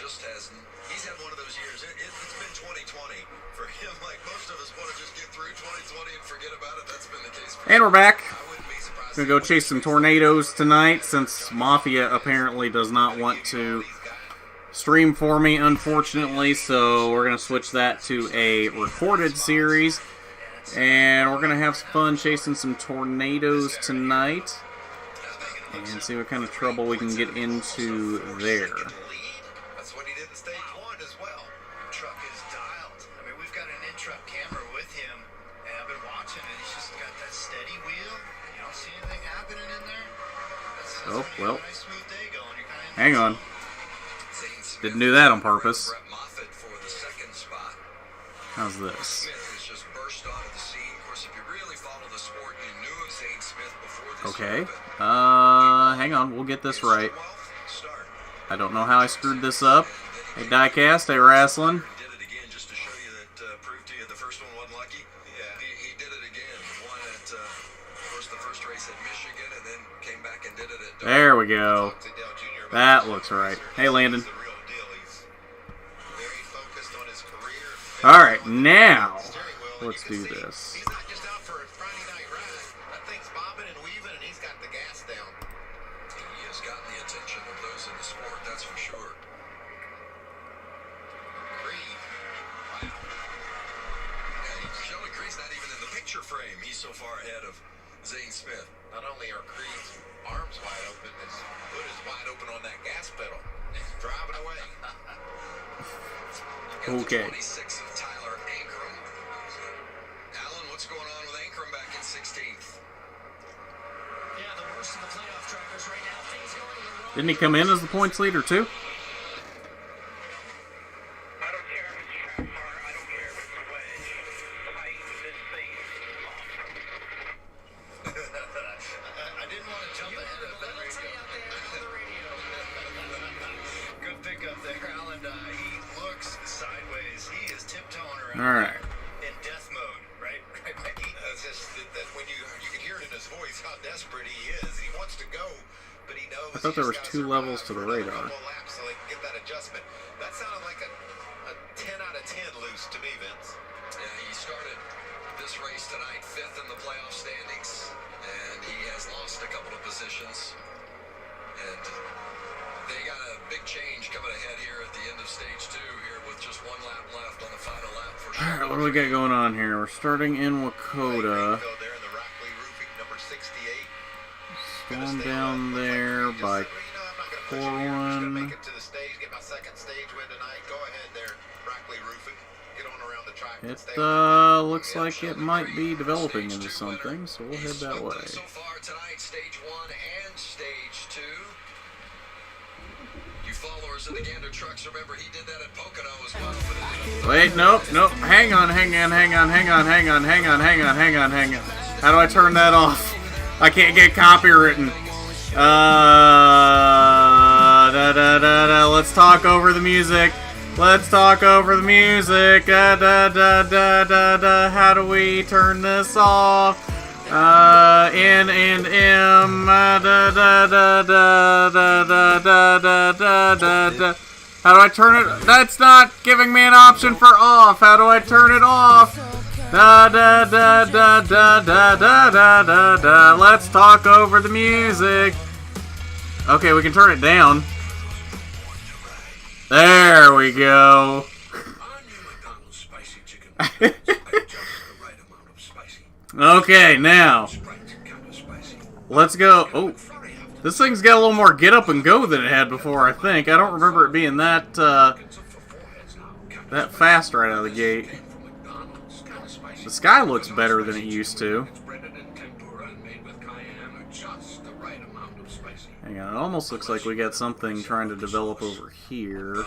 just hasn't. He's had one of those years. It's been 2020 for him. Like most of us want to just get through 2020 and forget about it. That's been the case for him. And we're back. I wouldn't be surprised. Gonna go chase some tornadoes tonight since Mafia apparently does not want to stream for me, unfortunately. So we're gonna switch that to a recorded series, and we're gonna have some fun chasing some tornadoes tonight and see what kind of trouble we can get into there. That's what he did in stage one as well. Truck is dialed. I mean, we've got an in-truck camera with him, and I've been watching it. He's just got that steady wheel. You don't see anything happening in there. That's Oh, when you well. have a nice smooth day going. You're kinda Hang on. Didn't do that on purpose. Brett Moffitt for the second spot. How's this? Smith has just burst onto the scene. Of course, if you really follow the sport, you knew of Zane Smith before this. Okay. event. Hang on. We'll get this right. Start. I don't know how I screwed this up. Hey, Diecast. Hey, Wrestling. Did it again just to show you that, prove to you the first one wasn't lucky. Yeah. He did it again. Won at, the first race at Michigan, and then came back and did it at. There we go. Talk to Dale Jr. about That this. looks right. Hey, Landon. He's the real deal. He's very focused on his career. Alright, now, Steering wheel, and let's you do can see this. He's not just out for a Friday night ride. That thing's bobbing and weaving, and he's got the gas down. He has gotten the attention of those in the sport, that's for sure. Creed. Wow. Sheldon Creed's not even in the picture frame. He's so far ahead of Zane Smith. Not only are Creed's arms wide open, his foot is wide open on that gas pedal. He's driving away. Got Okay. The 26 of Tyler Ankrum. Alan, what's going on with Ankrum back in 16th? Yeah, the worst of the playoff drivers right now. Things going in the wrong. Didn't he come in as the points leader, too? I don't care if it's track car, I don't care if it's a wedge. Fight this thing off. I didn't want to jump ahead of that Little tight out there on the radio. Good pickup there, Alan. He looks sideways. He is tiptoeing around Alright. in death mode, right? That's just that when you can hear it in his voice how desperate he is. He wants to go, but he knows. I thought there was 2 levels to the radar. Laps so they can get that adjustment. That sounded like a 10 out of 10 loose to me, Vince. Yeah, he started this race tonight 5th in the playoff standings, and he has lost a couple of positions. And they got a big change coming ahead here at the end of stage 2 here with just 1 lap left on the final lap for sure. Alright, what do we got going on here? We're starting in Wakota. There in the Rockley Roofing number 68. Going down there by Corwin. Get to the stage, get my second stage win tonight. Go ahead there, Rockley Roofing. Get on around the track. and It stay on. looks like it might be developing into something, so we'll head that way. So far tonight, stage 1 and stage 2. You followers of the Gander Trucks, remember he did that at Pocono as well. But it Wait, nope. Hang on. How do I turn that off? I can't get copywritten. Let's talk over the music. How do we turn this off? N and M. How do I turn it? That's not giving me an option for off. How do I turn it off? Let's talk over the music. Okay, we can turn it down. There we go. Okay, now let's go. Oh, this thing's got a little more get up and go than it had before, I think. I don't remember it being that fast right out of the gate. The sky looks better than it used to. Hang on, it almost looks like we got something trying to develop over here.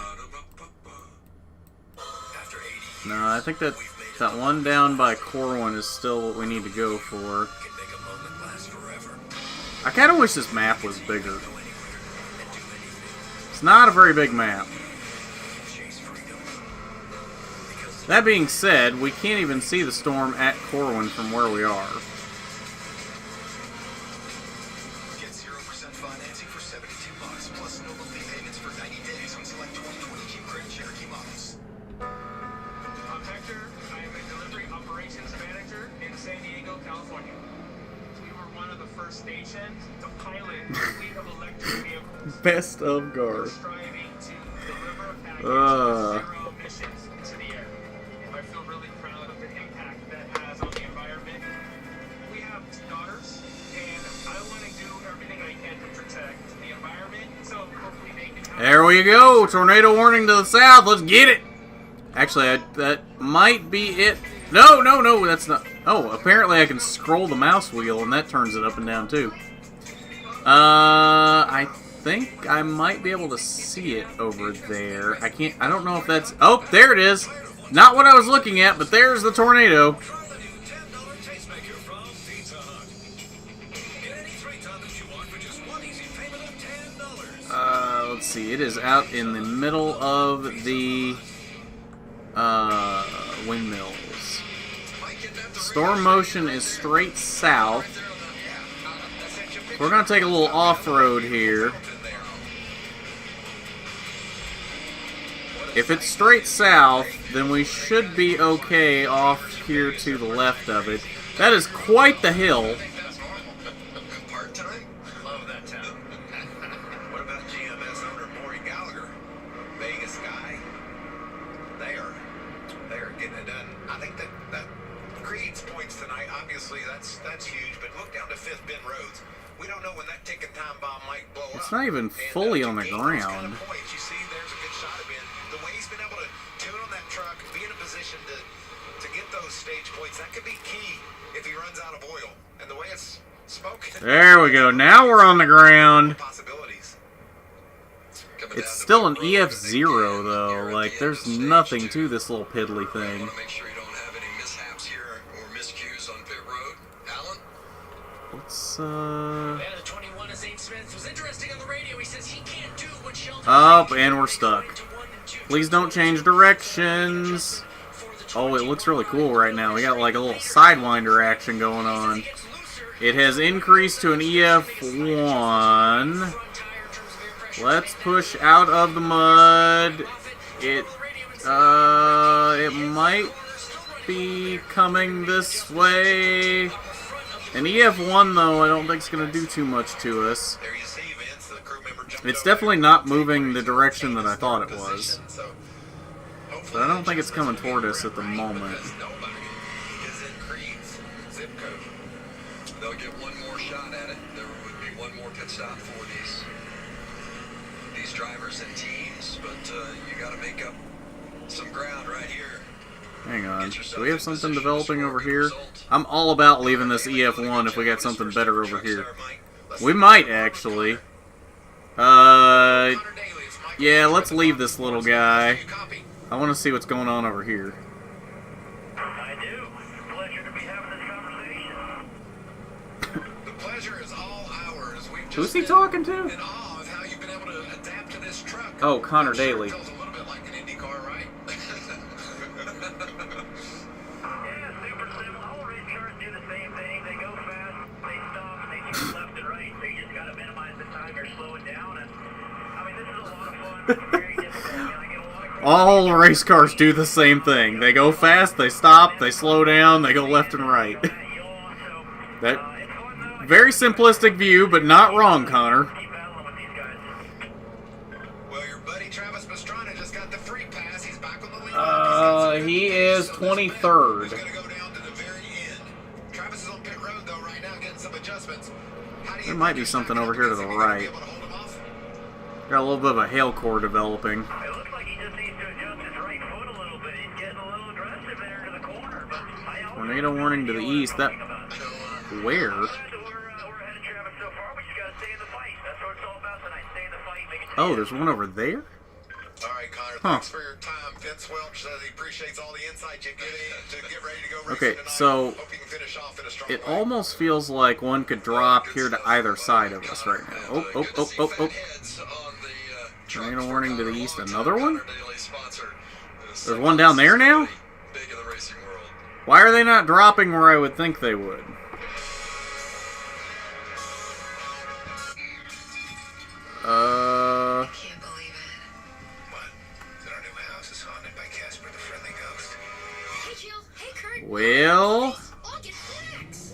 No, I think that one down by Corwin is still what we need to go for. I kind of wish this map was bigger. It's not a very big map. That being said, we can't even see the storm at Corwin from where we are. Get 0% financing for $72 plus no monthly payments for 90 days on select 2020 first station, to pilot a fleet of electric vehicles. Best of We're Garth. striving to deliver a package with zero emissions into the air. I feel really proud of the impact that has on the environment. We have daughters, and I want to do everything I can to protect the environment, so hopefully they can have... There we go. Tornado warning to the south. Let's get it. Actually, that might be it. No, no, no, that's not. Oh, apparently I can scroll the mouse wheel and that turns it up and down too. I think I might be able to see it over there. I can't. I don't know if that's. Oh, there it is. Not what I was looking at, but there's the tornado. Try the new $10 tastemaker from Pizza Hut. Get any three toppings you want for just one easy payment of $10. Let's see. It is out in the middle of the windmills. Storm motion is straight south. We're gonna take a little off-road here. If it's straight south, then we should be okay off here to the left of it. That is quite the hill. Part-time? Love that town. What about GMS owner Maury Gallagher? Vegas guy? They are getting it done. I think that creates points tonight. Obviously, that's huge. But look down to Fifth Bend Roads. We don't know when that ticking time bomb might blow up. It's not even fully on the ground. Points. You see, there's a good shot of it. The way he's been able to tune on that truck, be in a position to get those stage points, that could be key if he runs out of oil. And the way it's spoken. There we go. Now we're on the ground. Possibilities. It's still an EF0 though. Like there's nothing to this little piddly thing. Make sure you don't have any mishaps here or miscues on pit road. Alan? Let's Yeah, the 21 is Zane Smith. Was interesting on the radio. He says he can't do what Sheldon. up and we're stuck. Please don't change directions. Oh, it looks really cool right now. We got like a little sidewinder action going on. It has increased to an EF1. Let's push out of the mud. It might be coming this way. An EF1 though, I don't think it's gonna do too much to us. There you see, Vince, the crew member jumped It's over. definitely not moving the direction that I thought it was. So, But I don't think it's coming toward us at the moment. because nobody is in Creed's zip code. They'll get one more shot at it. There would be one more pit stop for these drivers and teams, but you got to make up some ground right here. Hang on. Do we have something developing over here? I'm all about leaving this EF1 if we got something better over here. We might actually. Yeah, let's leave this little guy. I want to see what's going on over here. I do. Pleasure to be having this conversation. The pleasure is all ours. We've just Who's he been talking to? in awe of how you've been able to adapt to this truck. Oh, Connor I'm sure Daly. It feels a little bit like an Indy car, right? Yeah, super simple. All race cars do the same thing. They go fast, they stop, and they turn left and right. So you just got to minimize the time you're slowing down. And I mean, this is a lot of fun. It's very difficult. I mean, I get a lot of All race cars do the same thing. They go fast, they stop, they slow down, they go left and right. You'll also That very simplistic view, but not wrong, Connor. keep battling with these guys. Well, your buddy Travis Pastrana just got the free pass. He's back on the lead. He is 23rd. He's going to go down to the very end. Travis is on pit road, though, right now, getting some adjustments. How do you There might be think something you're over here to the gonna be right. able to hold him off? Got a little bit of a hail core developing. It looks like he just needs to adjust his right foot a little bit. He's getting a little aggressive there to the corner. But Tornado warning to the east. That where? We're ahead of Travis so far. We just got to stay in the fight. That's what it's all about tonight. Stay in the fight. Make it Oh, there's one over there. All right, Connor, Huh. thanks for your time. Vince Welch says he appreciates all the insight you get to get ready to go racing Okay, tonight. so Hope you can finish off in a strong it way. almost feels like one could drop here to either side of us right now. Oh, oh, oh, oh, oh. Tornado warning to the east. Another one? There's one down there now? Big in the racing world. Why are they not dropping where I would think they would? Can't believe it. What? That our new house is haunted by Casper the Friendly Ghost. Hey, Jill. Hey, Kurt. Well, I'll get snacks.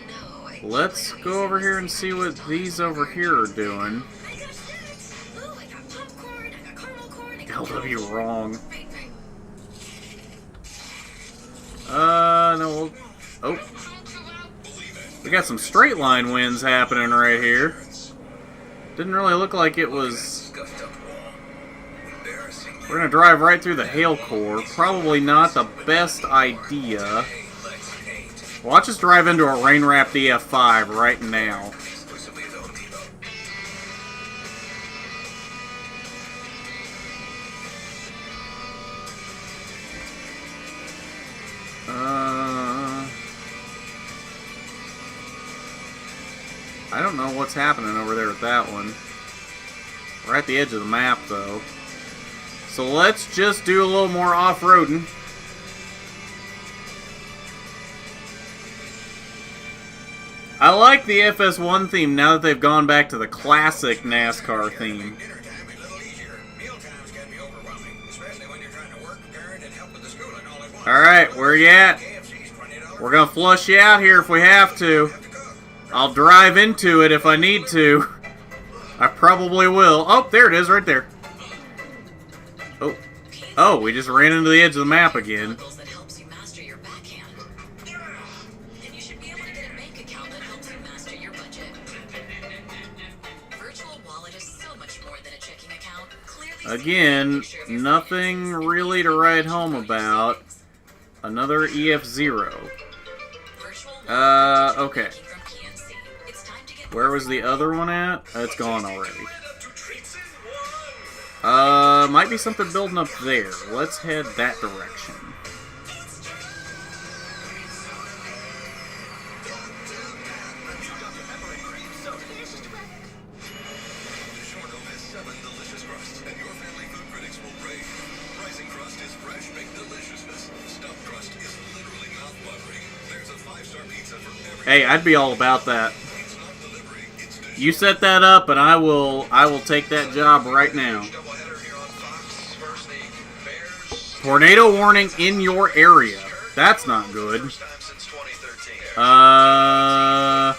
No, I Let's go over here and see what these over here are doing. I got snacks. Ooh, I got popcorn. I got caramel corn. I got LW wrong. Right. No. Oh. We got some straight line wins happening right here. Didn't really look like it was... We're gonna drive right through the hail core. Probably not the best idea. Watch us drive into a rain-wrapped EF5 right now. I don't know what's happening over there with that one. We're at the edge of the map, though. So let's just do a little more off-roading. I like the FS1 theme now that they've gone back to the classic NASCAR theme. Alright, where you at? We're gonna flush you out here if we have to. I'll drive into it if I need to. I probably will. Oh, there it is, right there. Oh, oh, we just ran into the edge of the map again. That helps you master your backhand. And you should be able to get a bank account that helps you master your budget. Virtual Wallet is so much more than a checking account. Clearly Again, nothing really to write home about. Another EF0. Okay. Where was the other one at? It's gone already. Might be something building up there. Let's head that direction. Hey, I'd be all about that. You set that up, and I will take that job right now. Tornado warning in your area. That's not good. I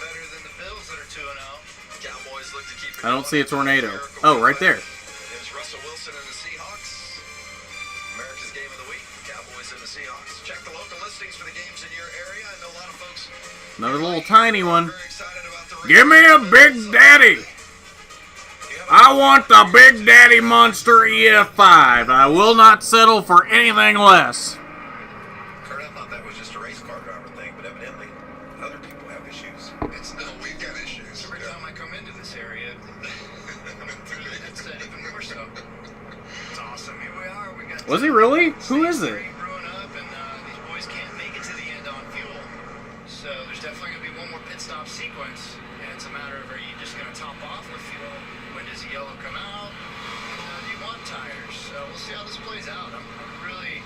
don't see a tornado. Oh, right there. There's Russell Wilson and the Seahawks. America's Game of the Week, Cowboys and the Seahawks. Check the local listings for the games in your area. I know a lot of folks Another little tiny one. are excited about the Give me a Big Daddy. I want the Big Daddy Monster EF5. I will not settle for anything less. Kurt, I thought that was just a race car driver thing, but evidently other people have issues. We've got issues. Every time I come into this area, it's even more so. It's awesome. Here we are. We got Was he really? Who is it? brewing up, and these boys can't make it to the end on fuel. So there's definitely going to be one more pit stop sequence, and it's a matter of, are you just going to top off with fuel? When does the yellow come out? Do you want tires? So we'll see how this plays out. I'm really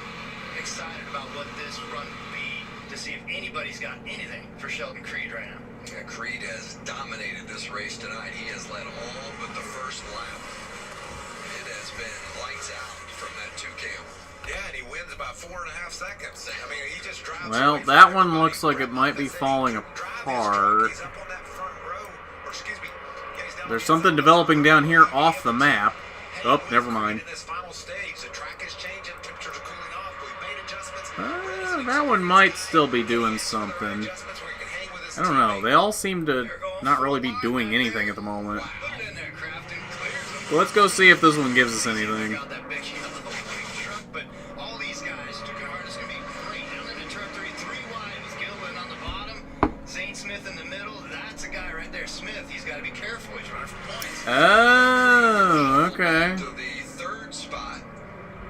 excited about what this run will be, to see if anybody's got anything for Sheldon Creed right now. Yeah, Creed has dominated this race tonight. He has led all but the first lap. It has been lights out from that 2 cam. Yeah, and he wins about 4.5 seconds. I mean, he just drives. Well, that one looks like it might be falling apart. There's something developing down here off the map. Oh, never mind. That one might still be doing something. I don't know. They all seem to not really be doing anything at the moment. Well, let's go see if this one gives us anything. But all these guys, Duke and Hart is going to be great. Now in turn 3 wide with Gilliland on the bottom, Zane Smith in the middle. That's a guy right there, Smith. He's got to be careful. He's running for points. Oh, okay. To the 3rd spot.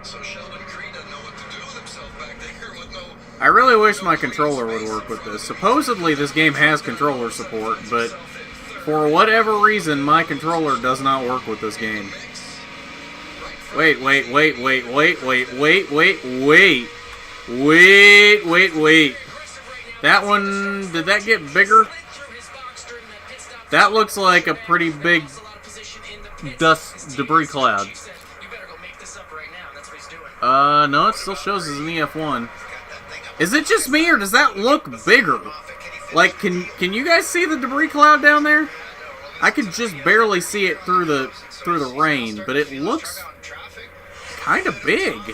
So Sheldon Creed doesn't know what to do with himself back there with no. I really wish my controller would work with this. Supposedly this game has controller support, but for whatever reason, my controller does not work with this game. Wait. That one, did that get bigger? That looks like a pretty big dust debris cloud. No, it still shows as an EF1. Is it just me, or does that look bigger? Like, can you guys see the debris cloud down there? I can just barely see it through the rain, but it looks kind of big. I don't know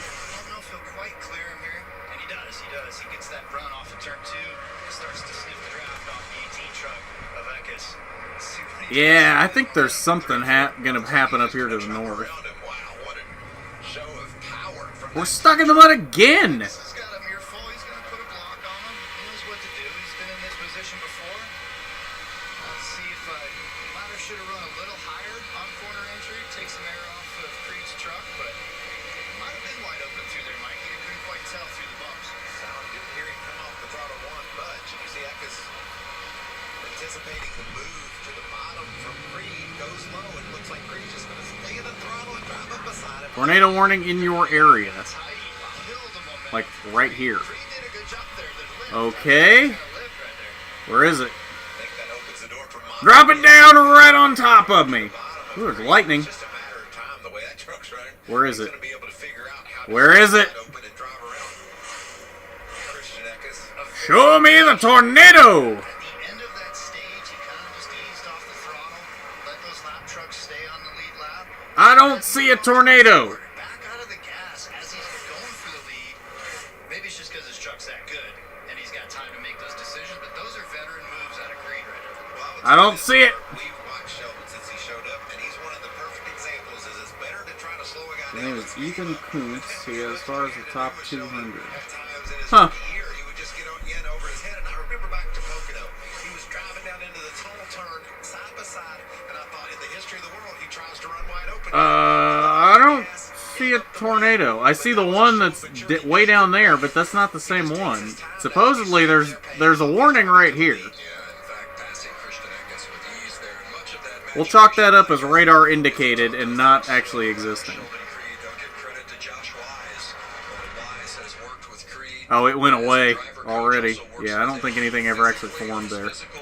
if he'll quite clear him here. And he does. He gets that run off of turn 2 and starts to sniff the draft off the 18 truck of Eckes. Let's see what he Yeah, I think there's something gonna happen up here to the north. Wow, what a show of power from We're stuck in the mud again! This has got him earful. He's going to put a block on him. He knows what to do. He's been in this position before. Let's see if Ladder should have run a little higher on corner entry, take some air off of Creed's truck, but might have been wide open through there, Mikey. You couldn't quite tell through the bumps. Sound didn't hear him come off the throttle one budge. You see Eckes anticipating the move to the bottom from Creed, goes low, and looks like Creed's just going to stay in the throttle and drive up beside him. Tornado warning in your area. Tight, killed the momentum. Like, right here. Creed did a good job there. The lift, Okay. kind of lift right there. Where is it? I think that opens the door for Moffitt. Drop it down right on top of me! Ooh, there's lightning. It's just a matter of time, the way that truck's running. Where is He's it? gonna be able to figure out how to Where is get it? that open and drive around. Christian Eckes. Show me the tornado! At the end of that stage, he kind of just eased off the throttle, let those lap trucks stay on the lead lap. I don't see a tornado! Back out of the gas as he's going for the lead. Maybe it's just because his truck's that good and he's got time to make those decisions, but those are veteran moves out of Creed right now. Well, I don't see it. We've watched Sheldon since he showed up, and he's one of the perfect examples. Is it's better to try to slow a guy His down. name is Ethan Kuntz. He has as far as the top 200. At times in his Huh. rookie year, he would just get in over his head. And I remember back to Pocono, he was driving down into the tunnel turn side by side, and I thought in the history of the world, he tries to run wide open. I don't see a tornado. I see the one that's way down there, but that's not the same one. Supposedly, there's a warning right here. Yeah, in fact, passing Christian Eckes with ease there. And much of that match We'll chalk that up as radar indicated and not actually existing. Sheldon Creed, don't give credit to Josh Wise. Wise has worked with Creed. Oh, it went as a away driver coach, already. also works Yeah, I with don't him think anything ever actually physically, formed there. physical,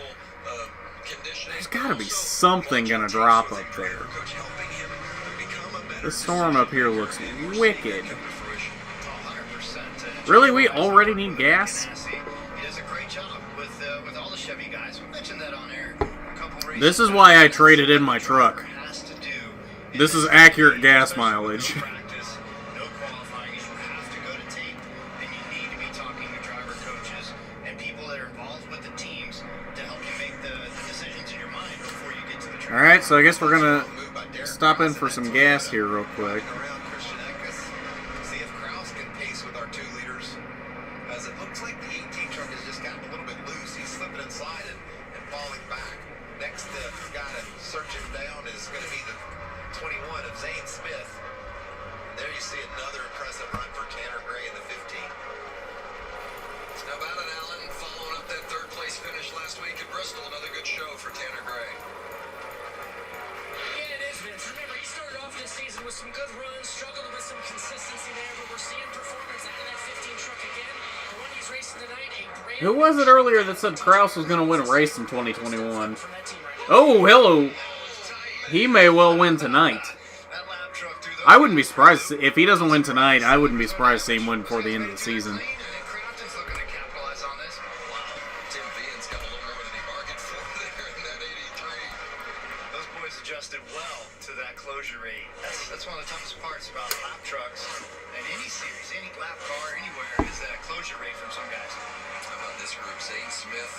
conditioning, There's gotta be also something gonna coaching drop with up a there. driver coach helping him become a better The storm up here looks wicked. come to fruition. 100%. Really? We already need gas? He does a great job with all the Chevy guys. We mentioned that on air. A couple races This is back. why I traded in my truck. Has to do This is accurate gas mileage. No practice, no qualifying. You have to go to tape, and you need to be talking to driver coaches and people that are involved with the teams to help you make the decisions in your mind before you get to the track. Alright, so I guess we're gonna Move by Derek stop in Krause for and some then gas Toyota. here real quick. Around Christian Eckes. See if Krause can pace with our 2 liters. As it looks like the 18 truck has just gotten a little bit loose. He's slipping and sliding and falling back. Next guy to search him down is going to be the 21 of Zane Smith. And there you see another impressive run for Tanner Gray in the 15. Now Ballard Allen following up that 3rd place finish last week at Bristol. Another good show for Tanner Gray. Yeah, it is, Vince. Remember, he started off this season with some good runs, struggled with some consistency there, but we're seeing performance out of that 15 truck again. The one he's racing tonight, a brand Who was it earlier that said Krause was gonna win a race in 2021? from that team right now. Oh, hello. He may well win tonight. That lap truck through the I wouldn't be surprised if he doesn't win tonight. I wouldn't be surprised to see him win before the end of the season. And Crafton's looking to capitalize on this. Wow. Tim Vian's got a little more than he bargained for there in that 83. Those boys adjusted well to that closure rate. That's one of the toughest parts about lap trucks in any series, any lap car, anywhere, is that closure rate from some guys. How about this group? Zane Smith,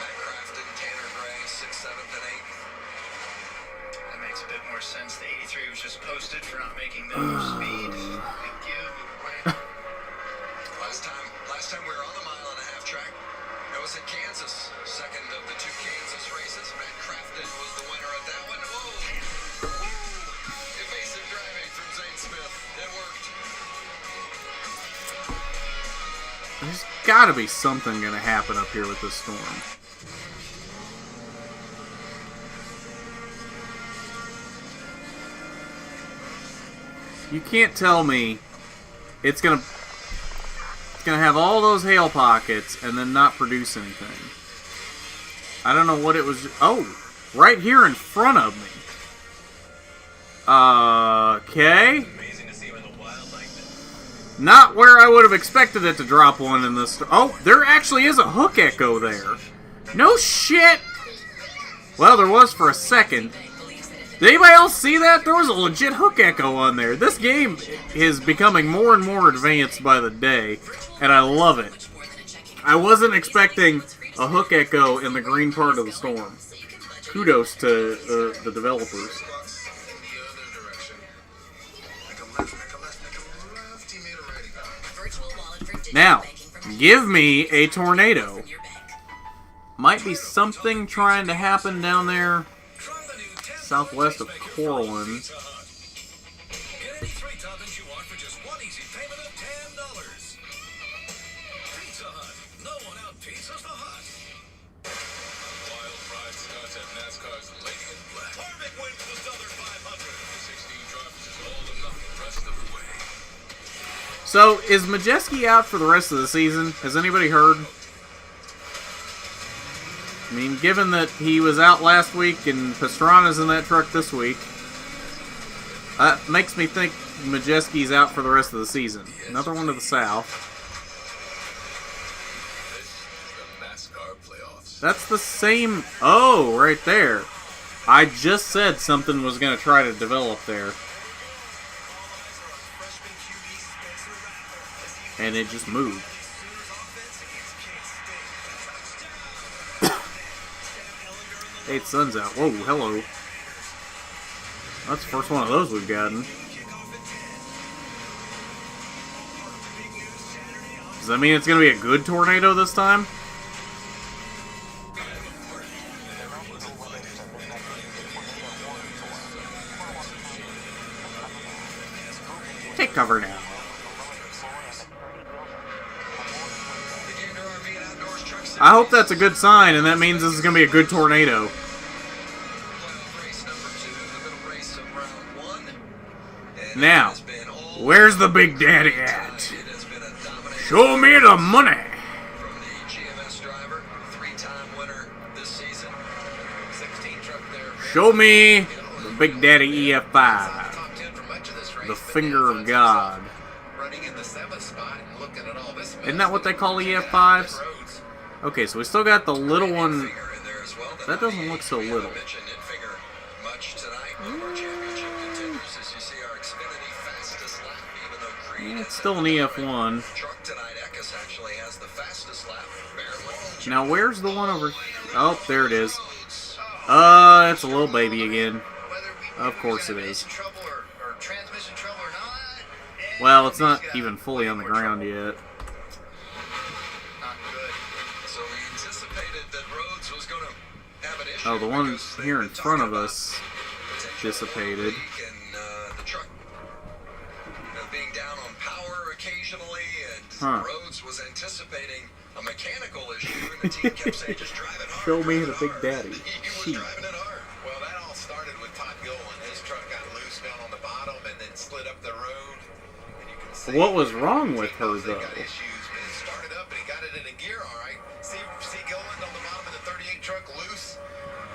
Matt Crafton, Tanner Gray, 6th, 7th, and 8th. That makes a bit more sense. The 83 was just posted for not making the speed. Thank you. Last time we were on the 1.5-mile track, that was at Kansas. 2nd of the 2 Kansas races. Matt Crafton was the winner at that one. Whoa! Evasive driving from Zane Smith. It worked. There's gotta be something gonna happen up here with this storm. You can't tell me it's gonna have all those hail pockets and then not produce anything. I don't know what it was. Oh, right here in front of me. Okay. Amazing to see him in the wild like this. Not where I would have expected it to drop one in this. Oh, there actually is a hook echo there. No shit! Well, there was for a second. Did anybody else see that? There was a legit hook echo on there. This game is becoming more and more advanced by the day, and I love it. I wasn't expecting a hook echo in the green part of the storm. Kudos to the developers. Now, give me a tornado. Might be something trying to happen down there southwest of Corwin. Get any 3 toppings you want for just one easy payment of $10. Pizza Hut. No one out pizzas the Hut. Wild Pride starts at NASCAR's Lady in Black. Harvick wins another 500. The 16 drivers is all or nothing the rest of the way. So, is Majeski out for the rest of the season? Has anybody heard? I mean, given that he was out last week and Pastrana's in that truck this week, makes me think Majeski's out for the rest of the season. Another one to the south. This is the NASCAR playoffs. That's the same... Oh, right there. I just said something was going to try to develop there. And it just moved. Eight Sun's out. Whoa, hello. That's the first one of those we've gotten. Does that mean it's going to be a good tornado this time? Take cover now. I hope that's a good sign, and that means this is going to be a good tornado. Now, where's the Big Daddy at? Show me the money! From the GMS driver, 3-time winner this season. 16 truck there. Show me the Big Daddy EF5. Top 10 for much of this race, The but finger now of finds himself God. running in the 7th spot and looking at all this Isn't that what they call EF5s? roads. Okay, so we still got the little one. Finger in there as well. That doesn't look so We little. haven't mentioned Infinger much tonight. One of our championship contenders, as you see, our Xfinity fastest lap, even though Creed It's has still an a EF1. truck tonight. Eckes actually has the fastest lap, barely. Now, where's the one over... Oh, there it is. Roads. It's a little baby again. Whether Of course it we is. engine trouble or transmission trouble or not. Well, it's not everybody's got even fully on the way more ground trouble. yet. Not good. So we anticipated that Rhodes was going to have an issue. Oh, the one because they've here in been front talking of about us potential dissipated. leak and the truck being down on power occasionally, and Huh. Rhodes was anticipating a mechanical issue, and the team kept saying, "Just drive it hard." Show me drive the it Big hard." Daddy. He was Sheep. driving it hard. Well, that all started with Todd Gilliland. His truck got loose down on the bottom and then slid up the road. And you can see What was wrong with her, they though? got issues, but it started up and he got it in a gear, all right. See Gilliland on the bottom of the 38 truck loose,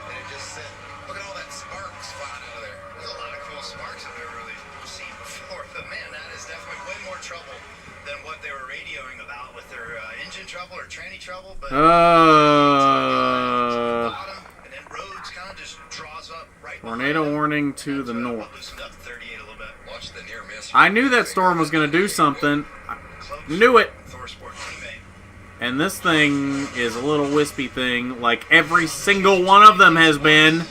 and it just sent. Look at all that sparks flying out of there. There's a lot of cool sparks I've never really seen before, but man, that is definitely way more trouble than what they were radioing about with their engine trouble or tranny trouble. But bottom, and then Rhodes kind of just draws up right. Tornado warning to the That's what north. loosened up 38 a little bit. Watch the near miss. I knew that storm was going to do something. I knew it. Thor Sport teammate. And this thing is a little wispy thing, like every single one of them has been. And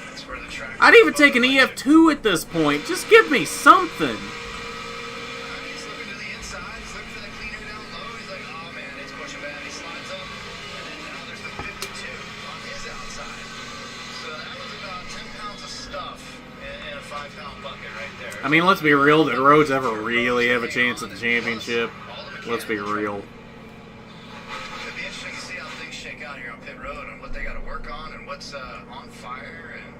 that's where the track. I'd even take an EF2 at this point. Just give me something. He's looking to the inside. He's looking for the cleaner down low. He's like, oh man, it's pushing bad. He slides up. And then now there's the 52 on his outside. So that was about 10 pounds of stuff in a 5-pound bucket right there. I mean, let's be real. Did Rhodes ever really have a chance at the championship? Let's be real. It'd be interesting to see how things shake out here on pit road and what they got to work on and what's on fire and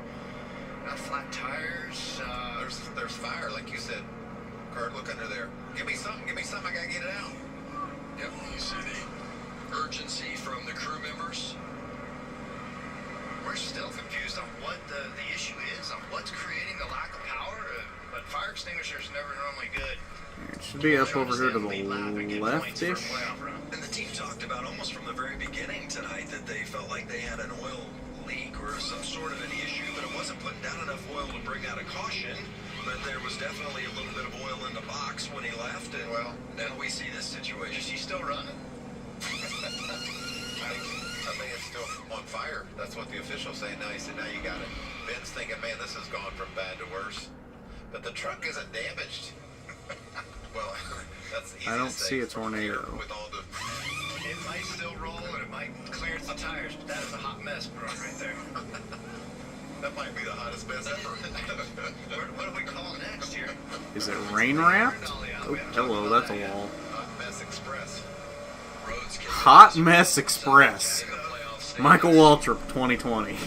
got flat tires. There's fire, like you said. Kurt, look under there. Give me something. I gotta get it out. Yep, you see the urgency from the crew members. We're still confused on what the issue is, on what's creating the lack of power. But fire extinguishers are never normally good. It should be up over here to the left-ish. And the team talked about almost from the very beginning tonight that they felt like they had an oil leak or some sort of an issue, but it wasn't putting down enough oil to bring out a caution. But there was definitely a little bit of oil in the box when he left, and Well, now we see this situation. Is he still running? I think it's still on fire. That's what the officials say. Now he said, now you got it. Ben's thinking, man, this has gone from bad to worse. But the truck isn't damaged. Well, that's easy I don't to say see a from here tornado. with all the It might still roll, and it might clear the tires, but that is a hot mess, bro, right there. that might be the hottest mess ever. What do we call it next year? Is it rain wrapped? Oh, hello, that's a wall. Hot Mess Express. Rhodes came Hot Mess Express. in the playoff standings. Michael Waltrip, 2020.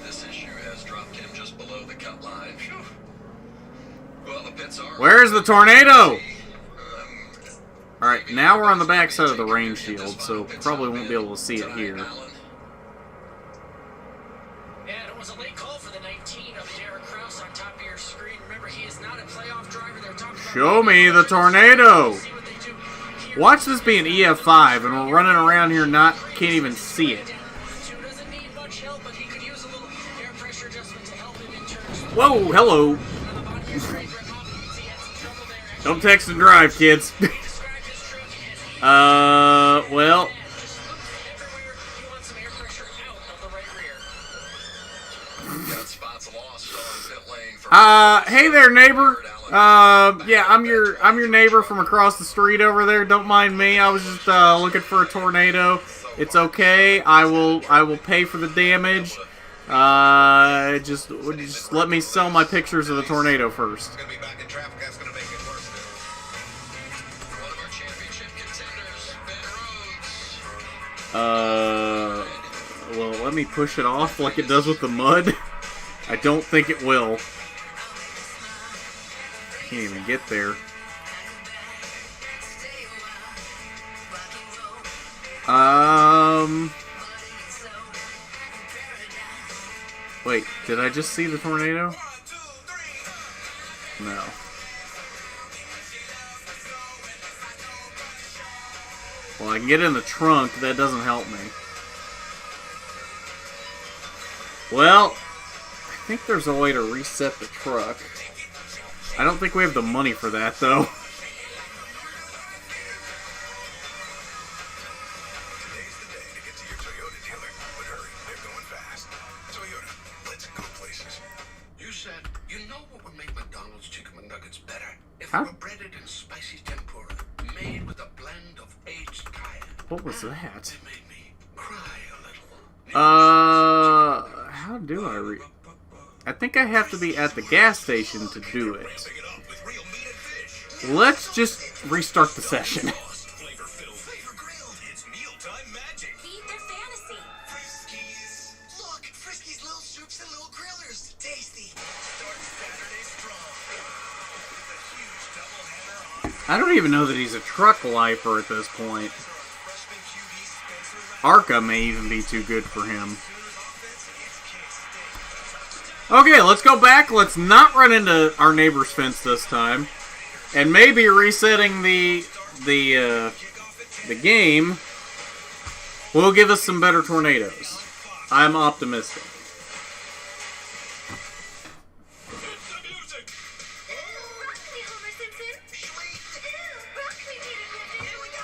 This issue has dropped him just below the cut line. Phew. Well, the pits are. Where's the tornado? Alright, now we're on the backside of the rain shield, so probably won't be able to see it here. Yeah, it was a late call for the 19 of Derek Krause on top of your screen. Remember, he is not a playoff driver. They're talking about Show me the tornado! See what they do here. Watch this be an EF5, and we're running around here can't even see it. Doesn't need much help, but he could use a little air pressure adjustment to help him in turns. Whoa, hello. On the body of Craig Rapopovich, he had some trouble there. Don't text and drive, kids. Describe his truck as Well, just look everywhere. He wants some air pressure out of the right rear. Got spots lost on pit lane for hey there, neighbor. Yeah, I'm your neighbor from across the street over there. Don't mind me. I was just looking for a tornado. It's okay. I will pay for the damage. Just let me sell my pictures of the tornado first. Gonna be back in traffic. That's gonna make it worse. one of our championship contenders, Ben Rhodes. Well, let me push it off like it does with the mud. I don't think it will. Can't even get there. Wait, did I just see the tornado? No. Well, I can get in the trunk. That doesn't help me. Well, I think there's a way to reset the truck. I don't think we have the money for that, though. Today's the day to get to your Toyota dealer. But hurry, they're going fast. Toyota, let's go places. You said, you know what would make McDonald's chicken McNuggets better? If Huh? it were breaded in spicy tempura, made with a blend of aged cayenne. What was that? It made me cry a little. How do I I think I have to be at the gas station to do it. Pick it up with real meat and fish. Let's just restart the session. Flavor filled, flavor grilled. It's mealtime magic. Feed their fantasy. Friskies. Look, Frisky's little soups and little grillers. Tasty. Start Saturday strong. With a huge double hammer on. I don't even know that he's a truck lifer at this point. Freshman QB Spencer Arca may even be too good for him. Okay, let's go back. Let's not run into our neighbor's fence this time. And maybe resetting the game will give us some better tornadoes. I'm optimistic. It's the music. Rock me, Homer Simpson. Rock me, Peter Griffin. Here we go,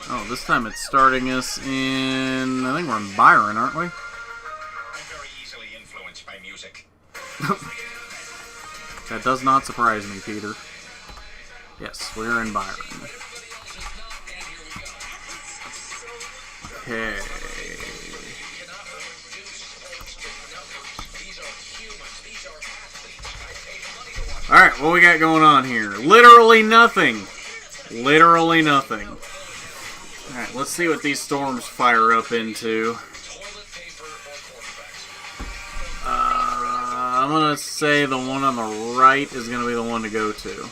Oh, this time it's starting us in... I think we're in Byron, aren't we? I'm very easily influenced by music. That does not surprise me, Peter. Yes, we're in Byron. Okay. Alright, what we got going on here? Literally nothing. Literally nothing. Alright, let's see what these storms fire up into. I'm gonna say the one on the right is gonna be the one to go to.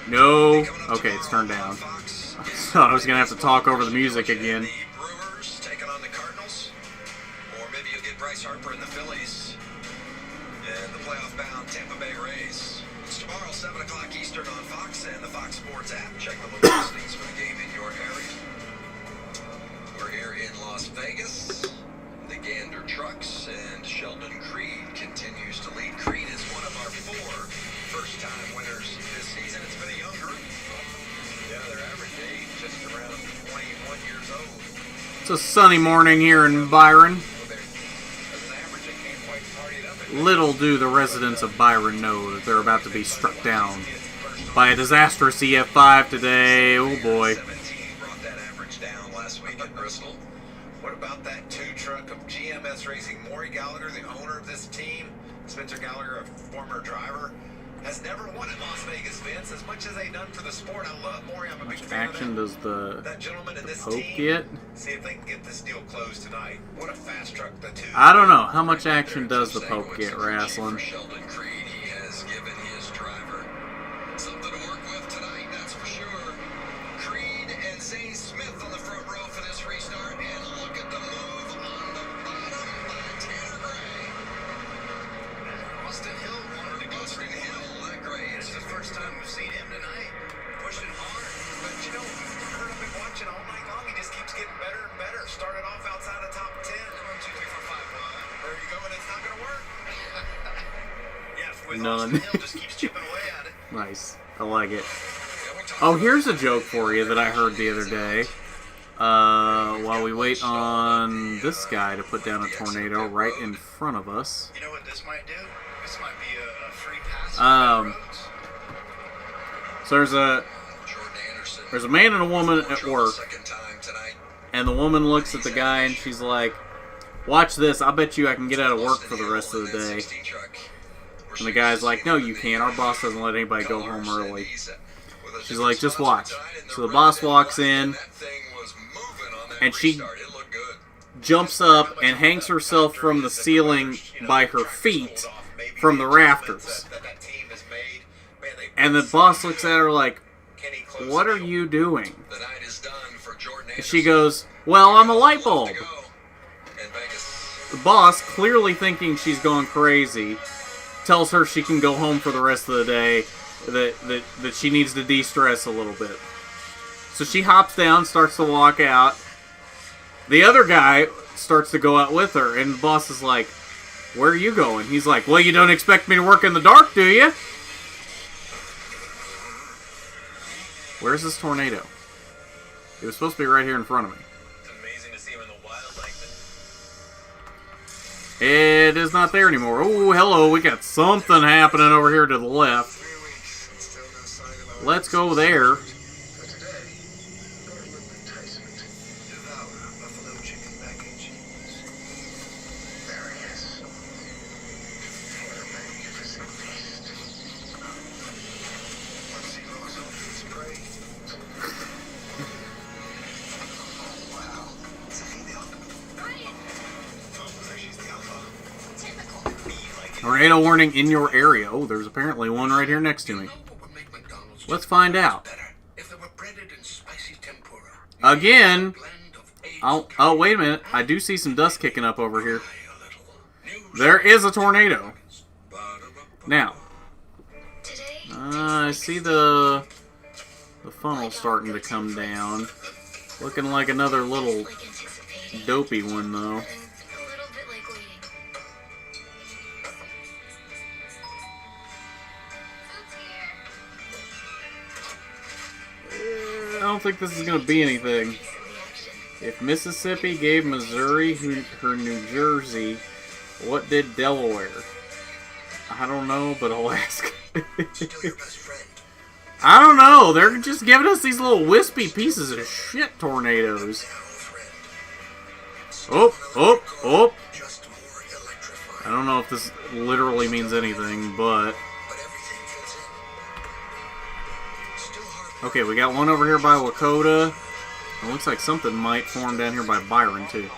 No. Okay, it's turned down. So I was gonna have to talk over the music again. The Brewers taking on the Cardinals, or maybe you'll get Bryce Harper and the Phillies and the playoff-bound Tampa Bay Rays. It's tomorrow, 7 o'clock Eastern on Fox and the Fox Sports app. Check the local listings for the game in your area. We're here in Las Vegas. The Gander Trucks and Sheldon Creed continues to lead. Creed is one of our 4 first-time winners this season. It's been a young group. Yeah, their average age just around 21 years old. It's a sunny morning here in Byron. As an average, they came quite partied up. Little do the residents of Byron know that they're about to be struck down by a disastrous EF5 today. Oh boy. 17 brought that average down last week at Bristol. What about that 2-truck of GMS Racing? Maury Gallagher, the owner of this team, Spencer Gallagher, a former driver, has never won in Las Vegas, Vince. As much as they've done for the sport, I love Maury. I'm a big fan Action of does the that gentleman and this Pope team. get? See if they can get this deal closed tonight. What a fast truck the 2. I don't know. How much action does the Pope get, wrestling? For Sheldon Creed, he has given his driver something to work with tonight, that's for sure. Creed and Zane Smith on the front row for this restart, and look at the move on the bottom by Tanner Gray. Austin Hill wanted to go Austin Hill, that great. It's the first time we've seen him tonight. Pushing hard. But you know, Kurt, I've been watching all night long. He just keeps getting better and better. Started off outside the top 10. 1, 2, 3, 4, 5. There you go, and it's not going to work. Yeah, with None. Austin Hill just keeps chipping away at it. Nice. I like it. Oh, here's a joke for you that I heard the other day. While we wait on this guy to put down a tornado right in front of us. You know what this might do? This might be a free pass. So there's a man and a woman at work, and the woman looks at the guy and she's like, "Watch this, I bet you I can get out of work for the rest of the day." And the guy's like, "No, you can't. Our boss doesn't let anybody go home early." She's like, "Just watch." So the boss walks in, and she jumps up and hangs herself from the ceiling by her feet from the rafters. And the boss looks at her like, "What are you doing?" And she goes, "Well, I'm a light bulb." The boss, clearly thinking she's gone crazy, tells her she can go home for the rest of the day, that she needs to de-stress a little bit. So she hops down, starts to walk out. The other guy starts to go out with her, and the boss is like, "Where are you going?" He's like, "Well, you don't expect me to work in the dark, do you?" Where's this tornado? It was supposed to be right here in front of me. It's amazing to see him in the wild like this. It is not there anymore. Oh, hello, we got something happening over here to the left. Let's go there. Tornado warning in your area. Oh, there's apparently one right here next to me. Let's find out. If they were breaded in spicy tempura. Again. Blend of aged Oh, wait a minute. I do see some dust kicking up over here. There is a tornado. Now, I see the funnel starting to come down. Looking like another little dopey one, though. I don't think this is going to be anything. If Mississippi gave Missouri her New Jersey, what did Delaware? I don't know, but I'll ask. I don't know. They're just giving us these little wispy pieces of shit tornadoes. Oh, oh, oh. I don't know if this literally means anything, but... Okay, we got one over here by Lakota. It looks like something might form down here by Byron, too.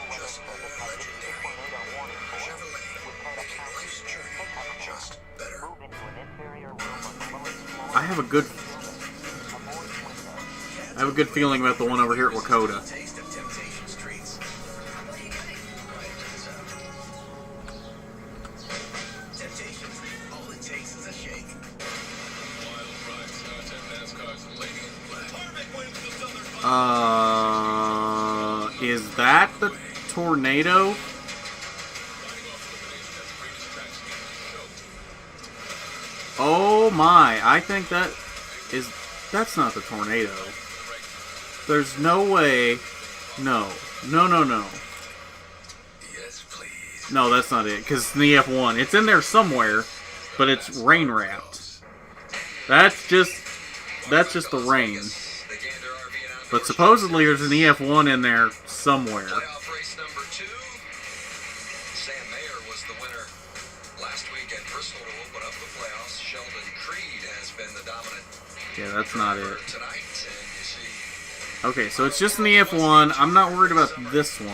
I have a good feeling about the one over here at Lakota. Is that the Tornado? Oh my, I think that's not the Tornado. There's no way. No. Yes, please. No, that's not it, because it's in the F1. It's in there somewhere, but it's rain wrapped. That's just the rain. But supposedly there's an EF1 in there somewhere. Playoff race number 2. Sam Mayer was the winner last week at Bristol to open up the playoffs. Sheldon Creed has been the dominant Yeah, that's not it. tonight, and you see Okay, so it's just in the F1. I'm not worried about this one.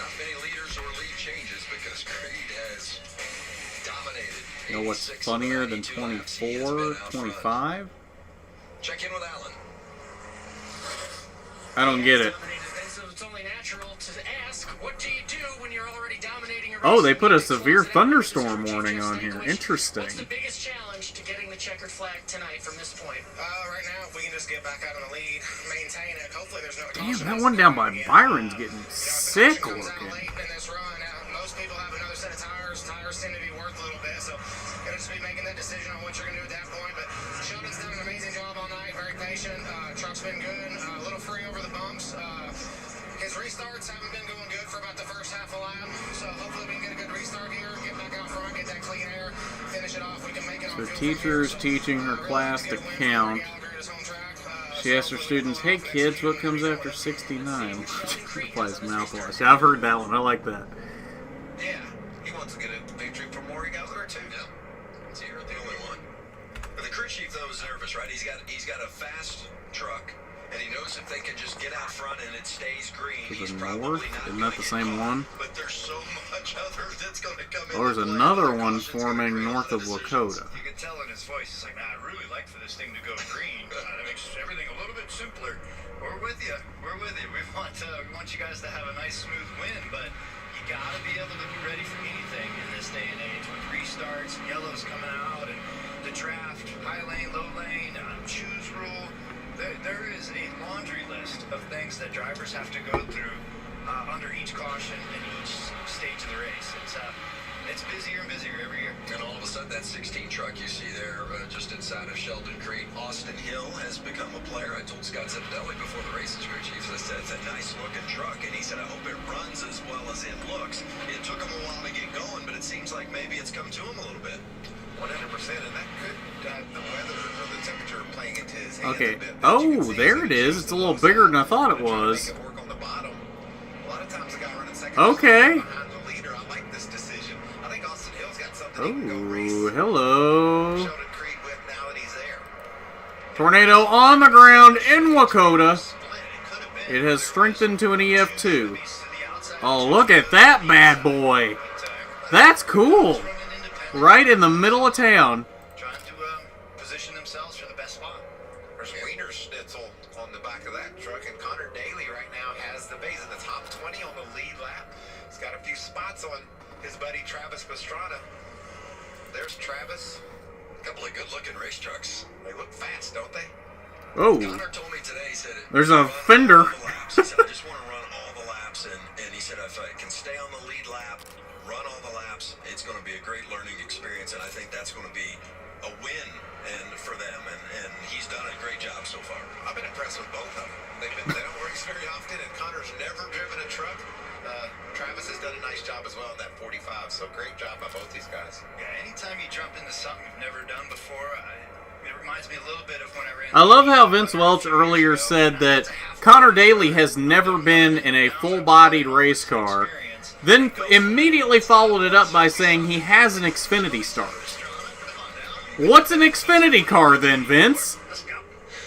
not many leaders or lead changes because Creed has dominated. You know what's 86 funnier of the than 92 laps he has been 24, out front. 25? Check in with Alan. I don't get it. So it's only natural to ask, what do you do when you're already dominating a race? Oh, they put a severe thunderstorm warning on here. Interesting. What's the biggest challenge to getting the checkered flag tonight from this point? Right now, if we can just get back out on the lead, maintain it, hopefully there's no Damn, that one down by Byron's getting sick looking. late in this run. Most people have another set of tires. Tires seem to be worth a little bit, so you'll just be making that decision on what you're going to do at that point. But Sheldon's done an amazing job all night, very patient. Truck's been good, a little free over the bumps. His restarts haven't been going good for about the first half of lap, so hopefully we can get a good restart here, get back out front, get that clean air, finish it off. We can make it So on teacher is teaching her class to count. She asks her students, "Hey kids, what comes after 69?" Replies mouthwash. I've heard that one. I like that. Yeah, he wants to get a victory for Maury Gallagher too. Yeah. So you're the only one. But the crew chief, though, is nervous, right? He's got a fast truck, and he knows if they can just get out front and it stays green, To he's the probably north? not Isn't gonna that the get same caught. one? But there's so much other that's going to come in. Oh, there's another one forming north of Lakota. You can tell in his voice, he's like, "Nah, I'd really like for this thing to go green. That makes everything a little bit simpler." We're with you. We want you guys to have a nice, smooth win, but you gotta be able to be ready for anything in this day and age with restarts, yellows coming out, and the draft, high lane, low lane, choose rule. There is a laundry list of things that drivers have to go through under each caution and each stage of the race. It's busier and busier every year. And all of a sudden, that 16 truck you see there, just inside of Sheldon Creed, Austin Hill has become a player. I told Scott Zipadelli before the race, his crew chief, I said, it's a nice-looking truck, and he said, I hope it runs as well as it looks. It took him a while to get going, but it seems like maybe it's come to him a little bit. 100%, and that could the weather or the temperature playing into his hands Okay. a bit. Oh, You can see there it is. It's a little bigger than I thought it was. Make it work on the bottom. A lot of times the guy running second Okay. behind the leader. I like this decision. I think Austin Hill's got something he can go race. Oh, hello. Sheldon Creed with now that he's there. Tornado on the ground in Lakota. Split. It could have been. It has strengthened to an EF2. Oh, look at that bad boy. That's cool. Right in the middle of town. Trying to position themselves for the best spot. There's Wiener Schnitzel on the back of that truck, and Connor Daly right now has the base in the top 20 on the lead lap. He's got a few spots on his buddy Travis Pastrana. There's Travis. A couple of good-looking race trucks. They look fast, don't they? Oh, Connor told me today, he said, There's a "Run fender." all the laps." He said, I just want to run all the laps, and he said, if I can stay on the lead lap, run all the laps, it's going to be a great learning experience, and I think that's going to be a win for them, and he's done a great job so far. I've been impressed with both of them. They don't race very often, and Connor's never driven a truck. Travis has done a nice job as well in that 45, so great job by both these guys. Yeah, anytime you jump into something you've never done before, it reminds me a little bit of when I ran. I love how Vince Welch earlier said that Connor Daly has never been in a full-bodied race car, then immediately followed it up by saying he has an Xfinity start. What's an Xfinity car then, Vince?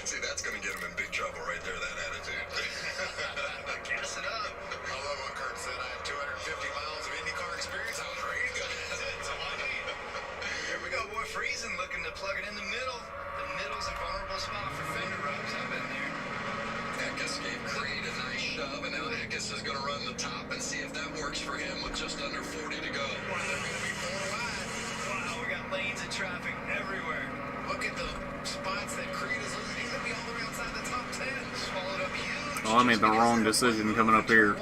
See, that's going to get him in big trouble right there, that attitude. Gas it up. I love what Kurt said. I had 250 miles of IndyCar experience. I was ready to go. So why not? Here we go, boy. Freezing, looking to plug it in the middle. The middle's a vulnerable spot for fender rubs. I've been there. Eckes gave Creed a nice shove, and now Eckes is going to run the top and see if that works for him with just under 40 to go. Wow, they're going to be 4 wide. Wow, we got lanes of traffic everywhere. Look at the spots that Creed is losing. He's going to be all the way outside the top 10. Oh, I made the wrong decision coming up here.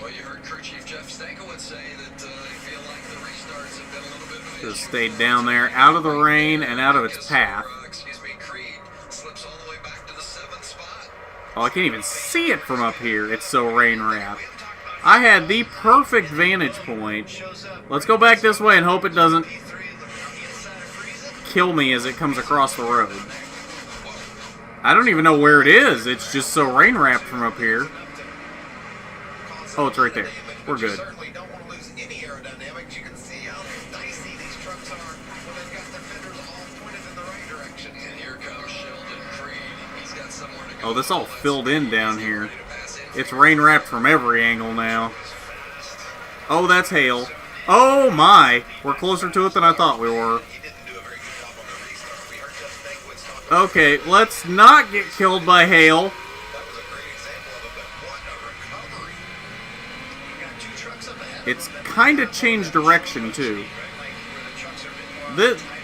Well, you heard Crew Chief Jeff Stankiewicz say that they feel like the restarts have been a little bit of an Just issue. stayed down there, out of the rain and out of its path. Creed slips all the way back to the 7th spot. Oh, I can't even see it from up here. It's so rain-wrapped. I had the perfect vantage point. Let's go back this way and hope it doesn't kill me as it comes across the road. I don't even know where it is. It's just so rain-wrapped from up here. Oh, it's right there. We're good. Certainly don't want to lose any aerodynamics. You can see how dicey these trucks are when they've got their fenders all pointed in the right direction. And here comes Sheldon Creed. He's got somewhere to go. Oh, this all filled in down here. It's rain-wrapped from every angle now. Oh, that's hail. Oh, my. We're closer to it than I thought we were. He didn't do a very good job on the restart. We heard Jeff Stankiewicz talk about Okay, let's not get killed by hail. that was a great example of it, but what a recovery. You got 2 trucks up ahead. It's kind of changed direction, too.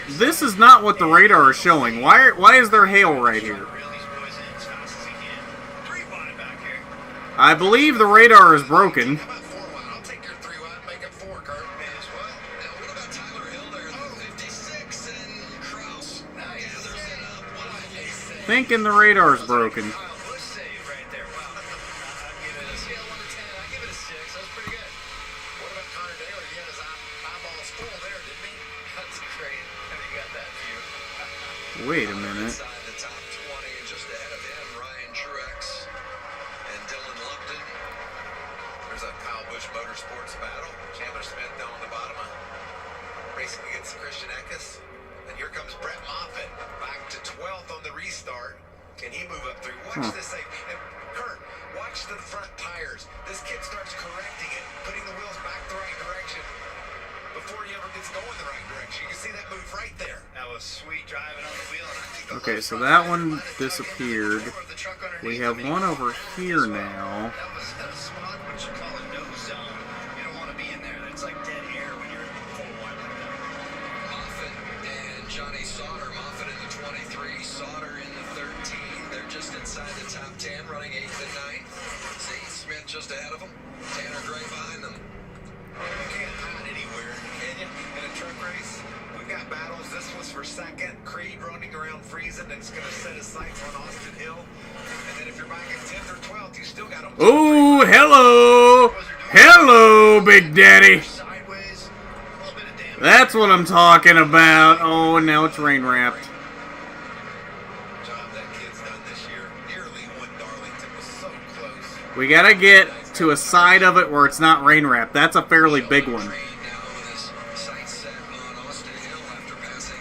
This is not what the radar is showing. Why is there hail right here? Reel these boys in as fast as he can. 3 wide back here. I believe the radar is broken. How about 4 wide? I'll take your 3 wide and make it 4, Kurt. May as well. Now, what about Tyler Hill there in the 56 and Kraus gathers it up? What a save. Thinking the radar's broken. Kyle Busch save right there. Wow. I'd give it a scale 1 to 10. I'd give it a 6. That was pretty good. What about Connor Daly? He had his eyeballs full there, didn't he? That's great. Have you got that view? Wait a minute. Inside the top 20 and just ahead of him, Ryan Truex and Dylan Lupton. There's a Kyle Busch Motorsports battle. Chandler Smith down on the bottom, racing against Christian Eckes. And here comes Brett Moffitt, back to 12th on the restart. Can he move up through? Watch this save. And Kurt, watch the front tires. This kid starts correcting it, putting the wheels back the right direction before he ever gets going the right direction. You can see that move right there. That was sweet driving on the wheel. And I think the Okay, left so front that tire one might have touched the disappeared. floor of the truck underneath We have him. one over here As well. now. That was spot what you call a nose zone. You don't want to be in there. It's like dead air when you're in full wide like that. Moffitt and Johnny Sauter. Moffitt in the 23, Sauter in the 13. They're just inside the top 10, running 8th and 9th. Zane Smith just ahead of them. Tanner Gray behind them. You can't hide anywhere, can you? In a truck race, we've got battles. This was for second. Creed running around freezing, and it's going to set his sights on Austin Hill. And then if you're back at 10th or 12th, you still got him. Oh, hello! Hello, Big Daddy! Sideways, a little bit of damage. That's what I'm talking about. Oh, and now it's rain-wrapped. Job that kid's done this year. Nearly won Darlington. Was so close. We gotta get to a side of it where it's not rain-wrapped. That's a fairly big one. Creed now with his sights set on Austin Hill after passing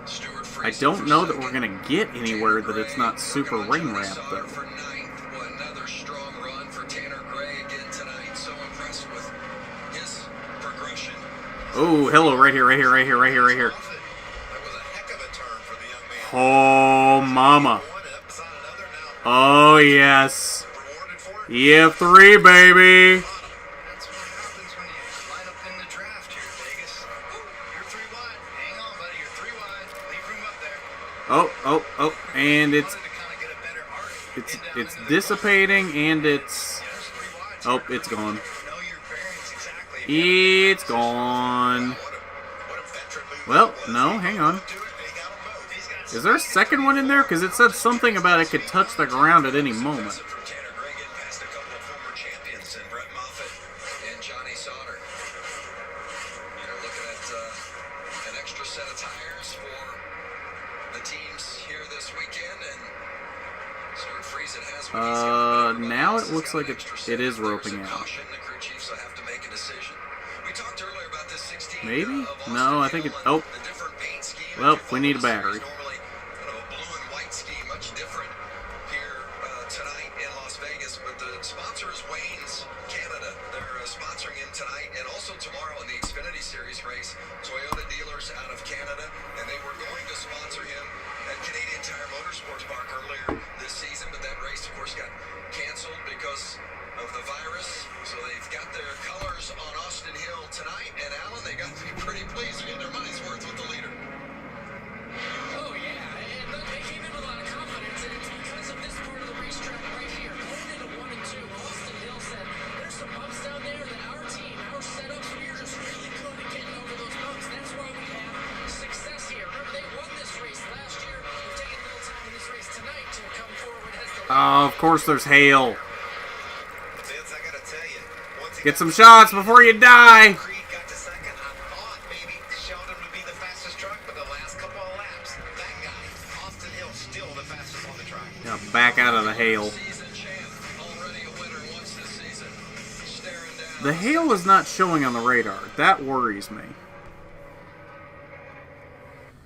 Stuart I Friesen don't for know that second. we're gonna get anywhere that it's not super Working on Johnny rain-wrapped, Sauter though. for 9th. Well, another strong run for Tanner Gray again tonight. So impressed with his progression. Oh, hello, right here, right here, right here, right here, right here. Moffitt, that was a heck of a turn for the young man. Oh, mama. One up beside another now. Oh, yes. Rewarded for it. EF3, baby. That's what happens when you line up in the draft here, Vegas. You're 3 wide. Hang on, buddy. You're 3 wide. Leave room up there. Oh, and it's Wanted to kind of get a better arc. it's Get down it's into the dissipating and it's Yeah, there's 3 wide. oh, it's gone. Know your bearings exactly. It's gone. What a veteran move Well, that was. no, He hang got on. to it, and he got them both. He's got Is there a second one in there? Because it said something about it could touch the ground at any moment. Impressive from Tanner Gray getting past a couple of former champions and Brett Moffitt and Johnny Sauter. You know, looking at an extra set of tires for the teams here this weekend, and Stuart Friesen has one. He's the only one Now else it looks that's got like an it- extra it set. is If there's roping a out. caution, the crew chiefs will have to make a decision. We talked earlier about this 16. Maybe? Of Austin No, I think Hill it- and oh. the different paint scheme. Well, If we need a Volvo battery. Series normally kind of a blue and white scheme, much different here tonight in Las Vegas. But the sponsor is Wayne's Canada. They're sponsoring him tonight and also tomorrow in the Xfinity Series race. Toyota dealers out of Canada, and they were going to sponsor him at Canadian Tire Motorsports Park earlier this season, but that race, of course, got canceled because of the virus. So they've got their colors on Austin Hill tonight, and Alan, they got to be pretty pleased to get their money's worth with the leader. Oh, yeah. And look, they came in with a lot of confidence, and it's because of this part of the racetrack Oh, of course there's hail. Vince, I gotta tell you, once he Get got some to shots before you die. Creed got to second, I thought maybe Sheldon would be the fastest truck, but the last couple of laps, that guy, Austin Hill, still the fastest on the track. Now back out of the hail. Season champ, already a winner once this season. Staring down. The hail is not showing on the radar. That worries me.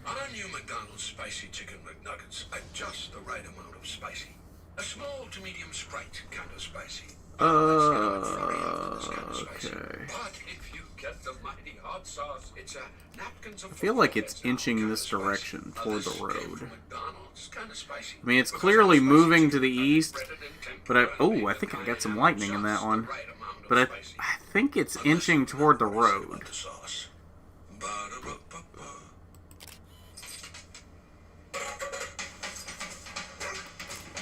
Our new McDonald's Spicy Chicken McNuggets are just the right amount of spicy. A small to medium Sprite kind of spicy. Okay. But if you get the mighty hot sauce, it's a napkins of I feel like it's inching this direction toward the road. I mean, it's clearly moving to the east, but I think I got some lightning in that one. But I think it's inching toward the road.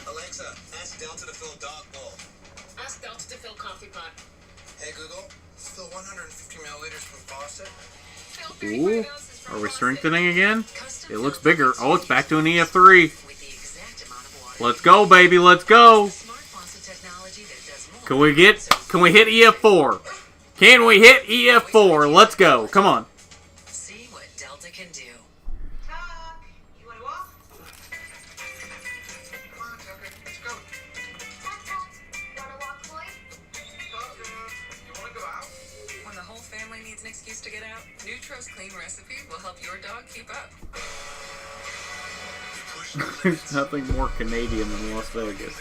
Alexa, ask Delta to fill dog bowl. Ask Delta to fill coffee pot. Hey Google, fill 150 milliliters from faucet. Ooh, are we strengthening again? It looks bigger. Oh, it's back to an EF3. With the exact amount of water. Let's go, baby. Let's go. Smart faucet technology that does more. Can we hit EF4? Can we hit EF4? Let's go. Come on. See what Delta can do. Talk. You want to walk? Come on, Tucker, let's go. Want to walk, Floyd? Tucker, you want to go out? When the whole family needs an excuse to get out, Nutro's Clean Recipe will help your dog keep up. There's nothing more Canadian than Las Vegas.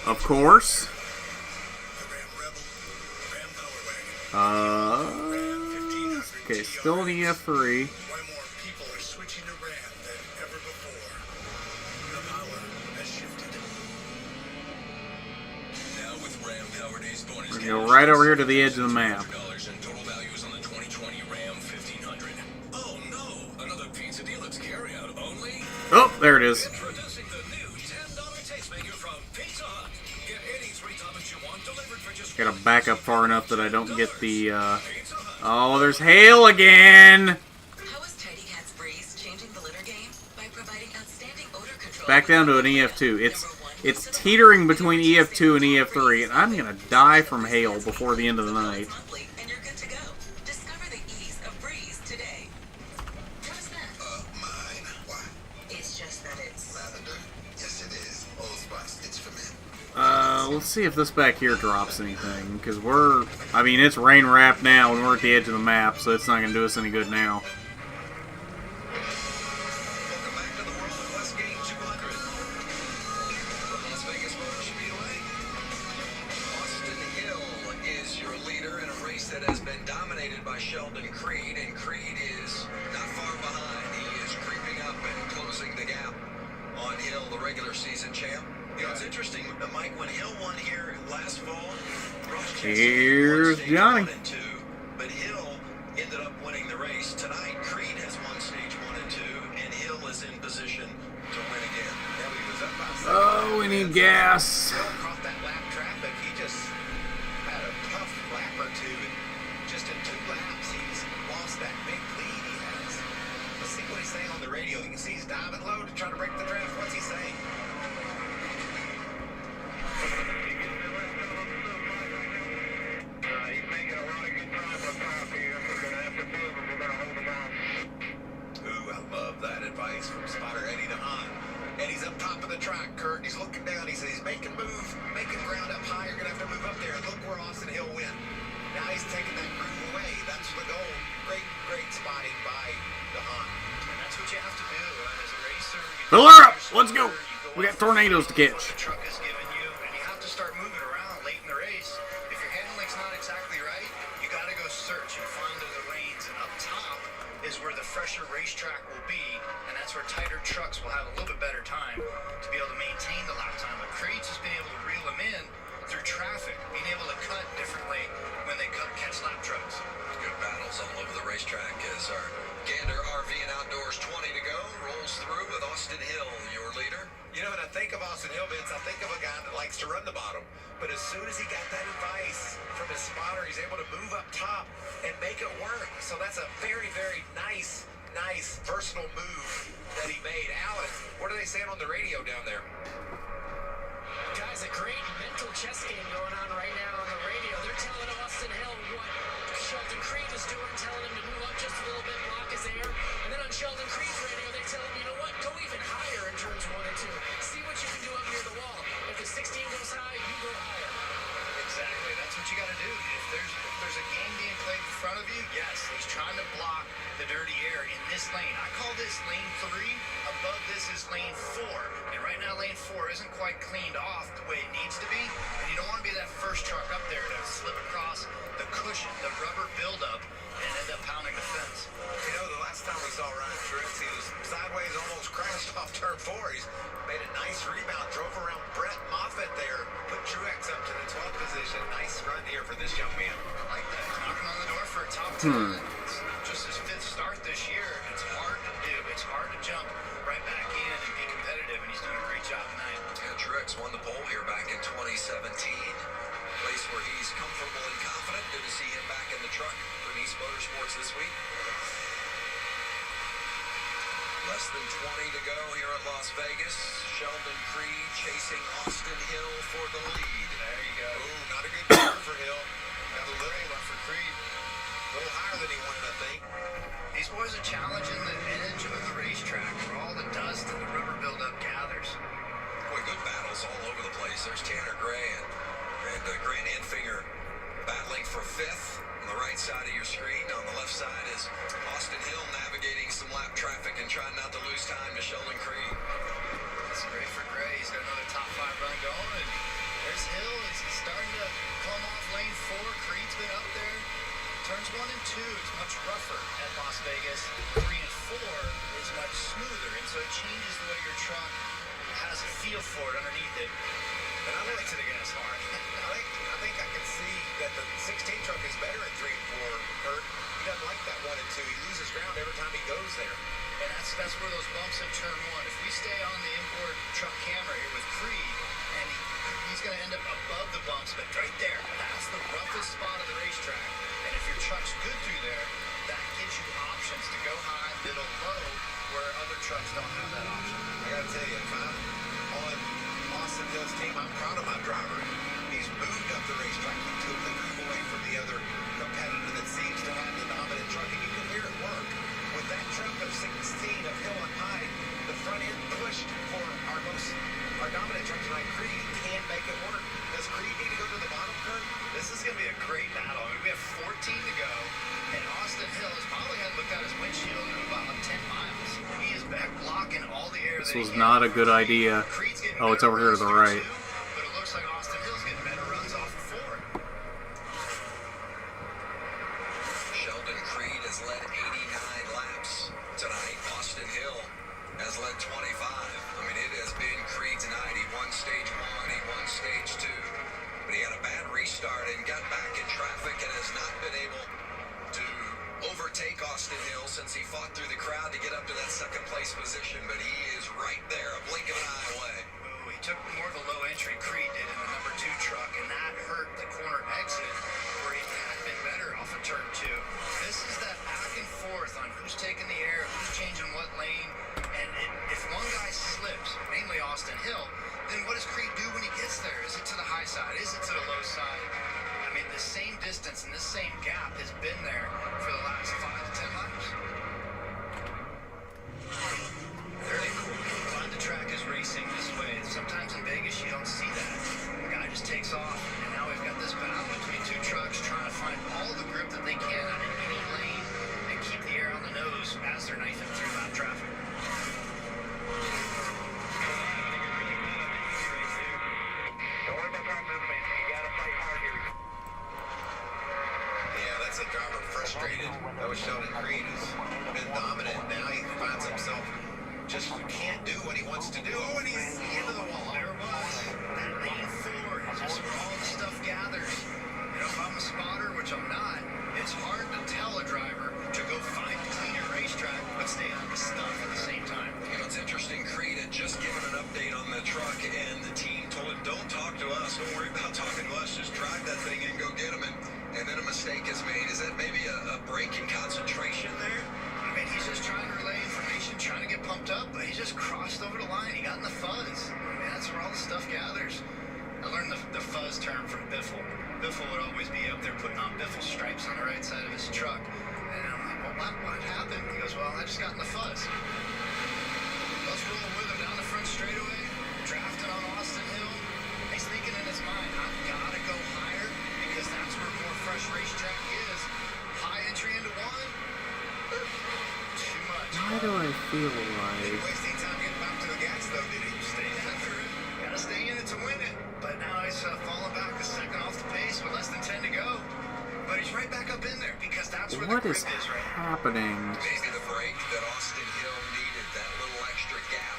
Of course. Okay, still an EF3. Why more people are switching to Ram than ever before. The power has shifted. Now with Ram powered Ace bonus. We're gonna go right over here to the edge of the map. $100 in total values on the 2020 Ram 1500. Oh no! Another pizza deluxe carryout only. Oh, there it is. Introducing the new $10 tastemaker from Pizza Hut. Get any 3 toppings you want delivered for just Gotta back up far enough that I don't get the, Oh, there's hail again! How is Tidy Cat's Breeze changing the litter game? By providing outstanding odor control. Back down to an EF2. It's teetering between EF2 and EF3, and I'm gonna die from hail before the end of the night. Monthly, and you're good to go. Discover the ease of Breeze today. What is that? Mine. Why? It's just that it's Lavender? Yes, it is. Old Spice. It's for men. Let's see if this back here drops anything, because it's rain wrapped now, and we're at the edge of the map, so it's not gonna do us any good now. Welcome back to the world of Westgate 200. From Las Vegas Motor Speedway, Austin Hill is your leader in a race that has been dominated by Sheldon Creed, and Creed is not far behind. He is creeping up and closing the gap on Hill, the regular season champ. You know, it's interesting, Mike, when Hill won here last fall, Ross Chastain Here's won stage Johnny. 1 and 2, but Hill ended up winning the race. Tonight, Creed has won stage 1 and 2, and Hill is in position to win again. Yeah, he was up by Oh, we need gas. Hill caught that lap traffic. He just had a tough lap or two, and just in 2 laps, he's lost that big lead he has. Let's see what he's saying on the radio. You can see he's diving low to try to break the draft. What's he saying? He's making a lot of good time for top here. We're going to have to move him. We're going to hold him on. Ooh, I love that advice from spotter Eddie DeHaan. Eddie's up top of the track, Kurt. He's looking down. He says he's making ground up high. You're going to have to move up there. And look where Austin Hill went. Now he's taking that groove away. That's the goal. Great spotting by DeHaan. And that's what you have to do as a racer. Fill her up. Let's go. We got tornadoes to catch. The truck is giving you, and you have to start moving around late in the race. If your handling's not exactly right, you got to go search and find the lanes. And up top is where the fresher racetrack will be, and that's where tighter trucks will have a little bit better time to be able to maintain the lap time. But Creed's just being able to reel them in through traffic, being able to cut differently when they catch lap trucks. Good battles all over the racetrack as our Gander RV and Outdoors 20 to go rolls through with Austin Hill, your leader. You know, and I think of Austin Hill, Vince, I think of a guy that likes to run the bottom. But as soon as he got that advice from his spotter, he's able to move up top and make it work. So that's a very, very nice, versatile move that he made. Alan, what are they saying on the radio down there? Guys, a great mental chess game going on right now on the radio. They're telling Austin Hill what Sheldon Creed is doing, telling him to move up just a little bit, block his air. And then on Sheldon Creed's radio, they tell him, you know what, go even higher in turns 1 and 2. See what you can do up near the wall. If the 16 goes high, you go higher. Exactly. That's what you got to do. If there's a game being played in front of you, yes, he's trying to block the dirty air in this lane. I call this lane 3. Above this is lane 4. And right now lane 4 isn't quite cleaned off the way it needs to be. And you don't want to be that first truck up there to slip across the cushion, the rubber buildup, and end up pounding the fence. You know, the last time we saw Ryan Truex, he was sideways, almost crashed off turn 4. He's made a nice rebound, drove around Brett Moffitt there, put Truex up to the 12th position. Nice run here for this young man. I like that. He's knocking on the door for a top 10. It's just his 5th start this year. It's hard to do. It's hard to jump right back in and be competitive, and he's doing a great job tonight. And Truex won the pole here back in 2017. Place where he's comfortable and confident. Good to see him back in the truck for Nice Motorsports this week. Less than 20 to go here at Las Vegas. Sheldon Creed chasing Austin Hill for the lead. There you go. Ooh, not a good turn for Hill. Got a little left for Creed. A little higher than he wanted, I think. These boys are challenging the edge of the racetrack where all the dust and the rubber buildup gathers. Boy, good battles all over the place. There's Tanner Gray and Grant Enfinger battling for 5th on the right side of your screen. On the left side is Austin Hill navigating some lap traffic and trying not to lose time to Sheldon Creed. That's great for Gray. He's got another top 5 run going. And there's Hill. He's starting to come off lane 4. Creed's been up there. Turns 1 and 2, it's much rougher at Las Vegas. 3 and 4 is much smoother, and so it changes the way your truck has a feel for it underneath it. And I like to the gas hard. I think I can see that the 16 truck is better at 3 and 4, Kurt. He doesn't like that 1 and 2. He loses ground every time he goes there. And that's where those bumps in turn 1. If we stay on the import truck camera here with Creed, and he's going to end up above the bumps, but right there, that's the roughest spot of the racetrack. And if your truck's good through there, that gives you options to go high, middle, low, where other trucks don't have that option. I gotta tell you, if I'm on Austin Hill's team, I'm proud of my driver. He's moved up the racetrack. He took the move away from the other competitor that seems to have the dominant truck, and you can hear it work. With that truck of 16 of Hill and Hyde, the front end push for our dominant truck tonight, Creed can make it work. Does Creed need to go to the bottom, Kurt? This is going to be a great battle. I mean, we have 14 to go, and Austin Hill has probably hadn't looked at his windshield in about 10 miles. He is back blocking all the air. This was not a good idea. Oh, it's over here to the right. But it looks like Austin Hill's getting better runs off of 4. Sheldon Creed has led 89 laps tonight. Austin Hill has led 25. I mean, it has been Creed's night. He won stage 1, he won stage 2. But he had a bad restart and got back in traffic and has not been able to overtake Austin Hill since he fought through the crowd to get up to that 2nd place position. But he is right there, a blink of an eye away. Ooh, he took more of a low entry Creed did in the number 2 truck, and that hurt the corner exit where he had been better off of turn 2. This is that back and forth on who's taking the air, who's changing what lane. And if one guy slips, mainly Austin Hill, then what does Creed do when he gets there? Is it to the high side? Is it to the low side? I mean, the same distance and this same gap has been there for the last 5 to 10 laps. Very cool. Glad the track is racing this way. Sometimes in Vegas you don't see that. The guy just takes off, and now we've got this battle between 2 trucks trying to find all the grip that they can out of any lane and keep the air on the nose as they're knifing through that traffic. Yeah, that's a driver frustrated. That was Sheldon Creed, who's been dominant. Now he finds himself just can't do what he wants to do. Oh, and he's into the wall. There it was. That lane 4 is just where all the stuff gathers. You know, if I'm a spotter, which I'm not, it's hard to tell a driver to go find a cleaner racetrack but stay on the stuff at the same time. You know, it's interesting. Creed had just given an update on the truck, and the team told him, don't talk to us, don't worry about talking to us, just drive that thing and go get him. And then a mistake is made. Is that maybe a break in concentration there? I mean, he's just trying to relay information, trying to get pumped up, but he just crossed over the line. He got in the fuzz. I mean, that's where all the stuff gathers. I learned the fuzz term from Biffle. Biffle would always be up there putting on Biffle stripes on the right side of his truck. And I'm like, well, what happened? He goes, well, I just got in the fuzz. Let's roll with him down the front straightaway, drafting on Austin Hill. He's thinking in his mind, I've got to go higher because that's where more fresh racetrack is. High entry into one. Too much. Why do I feel Didn't like... waste any time getting back to the gas, though, did he? Stay after it. Gotta stay in it to win it. But now he's falling back a second off the pace with less than 10 to go. But he's right back up in there because that's where What the is grip is right now. happening? Maybe the break that Austin Hill needed, that little extra gap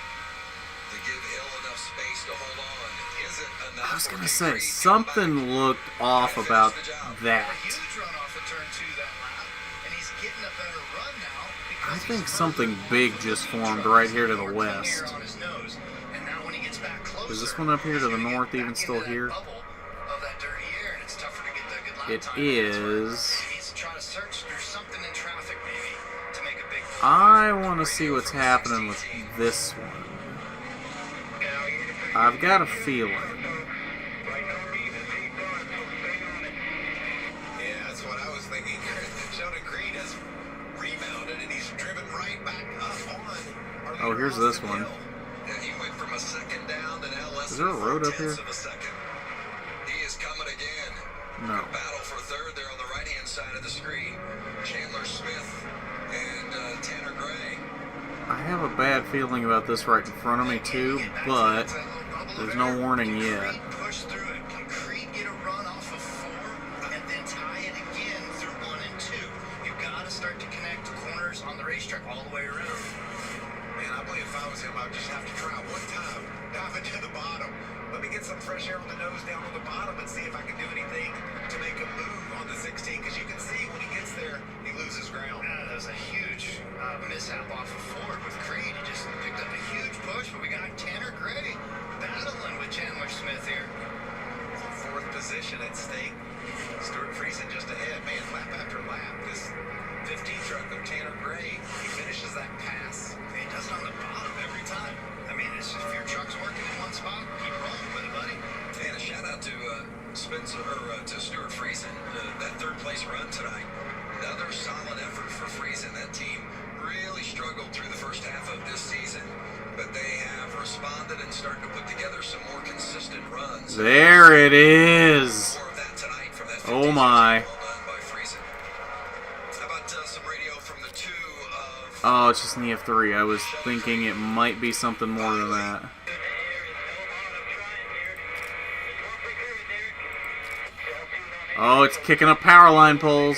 to give Hill enough space to hold on. Is it enough? I was or gonna can say, Creed come something back? looked off about that. A huge run off of turn 2 that lap, and he's getting a better run now I because think he's something further big off just the formed truck. right here to the More clean air west. on his nose. And now when he gets back closer, Is this one up here to the he's gonna north get even back still into that here? bubble of that dirty air, and it's tougher to get the good lap It time. That's where is... he needs to try to search through something in traffic maybe to make a big move. I want to see what's happening with this one. I've got a feeling. Yeah, that's what I was thinking. Sheldon Creed has rebounded, and he's driven right back up on. Oh, here's this one. Yeah, he went from a second down to now less Is there a than road up 4/10 here? of a second. He is coming again. No. Battle for third there on the right-hand side of the screen. Chandler Smith and Tanner Gray. I have a bad feeling about this right in front of me too, but there's no warning yet. Push through it. Can Creed get a run off of 4 and then tie it again through 1 and 2? You got to start to connect corners on the racetrack all the way around. Man, I believe if I was him, I'd just have to try one time, dive into the bottom. Let me get some fresh air on the nose down on the bottom and see if I can do anything to make a move on the 16. Because you can see when he gets there, he loses ground. Yeah, that was a huge mishap off of 4 with Creed. He just picked up a huge push, but we got Tanner Gray battling with Chandler Smith here. 4th position at stake. Stuart Friesen just ahead. Man, lap after lap. This 15 truck of Tanner Gray, he finishes that pass. He does it on the bottom every time. I mean, it's just, if your truck's working in one spot, keep rolling with it, buddy. And a shout out to Spencer or to Stuart Friesen, that third place run tonight. Another solid effort for Friesen. That team really struggled through the first half of this season, but they have responded and started to put together some more consistent runs. There it is. More of that tonight from that Oh 15 my. well done by Friesen. How about some radio from the 2 of Oh, it's just an EF3. I was thinking it might be something more than that. Oh, it's kicking up power line poles.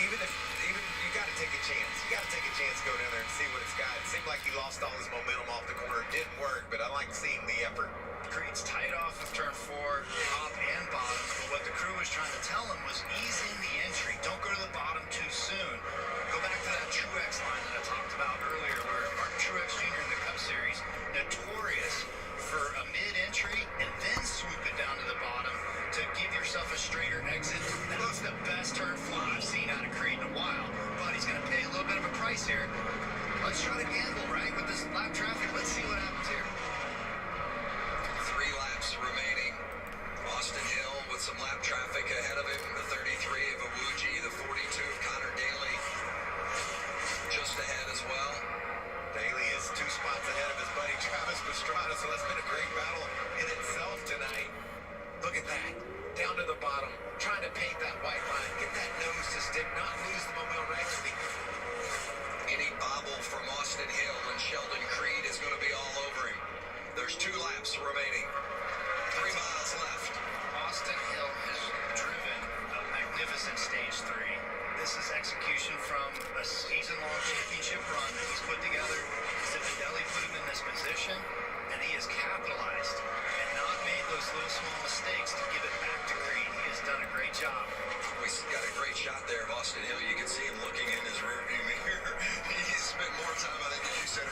Even you got to take a chance. You got to take a chance, go down there and see what it's got. It seemed like he lost all his momentum off the corner. It didn't work, but I like seeing the effort. Creed's tight off of turn 4, top and bottom. But what the crew was trying to tell him was ease in the entry. Don't go to the bottom too soon. Go back to that Truex line that I talked about earlier, where Martin Truex Jr. in the Cup Series, notorious for a mid-entry and then swoop it down to the bottom to give yourself a straighter exit. That's the best turn 4 I've seen out of Creed in a while. But he's going to pay a little bit of a price here. Let's try to gamble, right, with this lap traffic. Let's see what happens here. 3 laps remaining. Austin Hill with some lap traffic ahead of him. The 33 of Awuji, the 42 of Connor Daly just ahead as well. Daly is 2 spots ahead of his buddy Travis Pastrana, so that's been a great battle in itself tonight. Look at that. Down to the bottom, trying to paint that white line, get that nose to stick, not lose the momentum exit. Any bobble from Austin Hill and Sheldon Creed is going to be all over him. There's 2 laps remaining. 3 miles left. Austin Hill has driven a magnificent stage 3. This is execution from a season-long championship run that he's put together. Zipadelli put him in this position, and he has capitalized and not made those little small mistakes to give it back to Creed. He has done a great job. We got a great shot there of Austin Hill. You can see him looking in his rearview mirror. He spent more time, I think, as you said,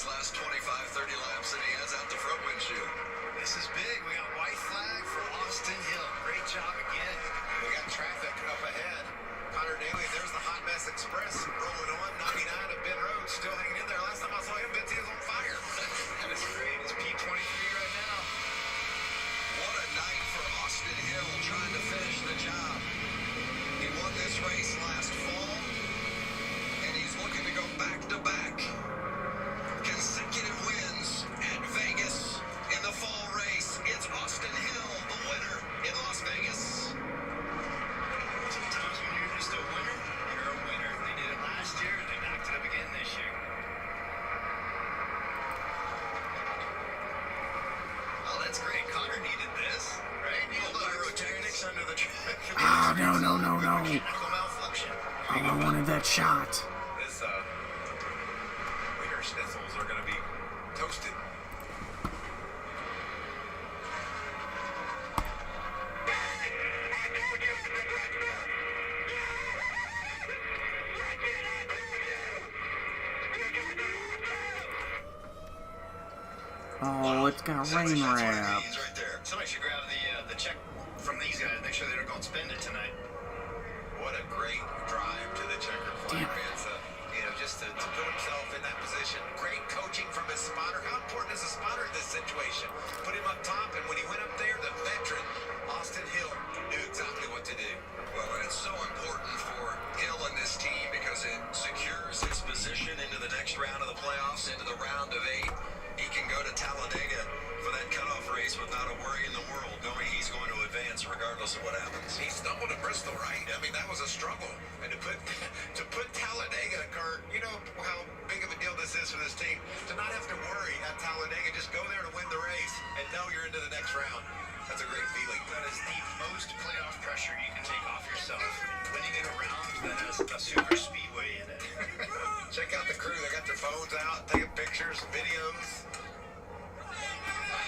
his last 25, 30 laps, and he has out the front windshield. This is big. We got white flag for Austin Hill. Great job again. We got traffic up ahead. Connor Daly, there's the Hot Mess Express rolling on. 99 at Ben Road, still hanging in there. Last time I saw him, Betsy was on fire. That is great. It's P23 right now. What a night for Austin Hill trying to finish the job. He won this race last fall, and he's looking to go back-to-back consecutive wins at Vegas in the fall race. It's Austin Hill, the winner in Las Vegas. Sometimes when you're just a winner, you're a winner. They did it last year, and they backed it up again this year. Oh, that's great. Connor needed this, right? Pyrotechnics under the track. Oh, no. Mechanical malfunction. Oh, I wanted that shot. This, Wiener schnitzels are going to be toasted. Oh, it's got rain wrap. Right there. Somebody should grab the check from these guys. Make sure they don't go and spend it tonight. What a great drive to the checkered flag, man. So, just to put himself in that position. Great coaching from his spotter. How important is a spotter in this situation? Put him up top, and when he went up there, the veteran, Austin Hill, knew exactly what to do. Well, and it's so important for Hill and this team because it secures his position into the next round of the playoffs, into the round of 8. He can go to Talladega for that cutoff race with not a worry in the world, knowing he's going to advance regardless of what happens. He stumbled at Bristol, right? I mean, that was a struggle. And to put Talladega, Kurt, you know how big of a deal this is for this team. To not have to worry at Talladega, just go there to win the race and know you're into the next round. That's a great feeling. That is the most playoff pressure you can take off yourself. Winning it around that has a super speedway in it. Check out the crew. They got their phones out, taking pictures, videos.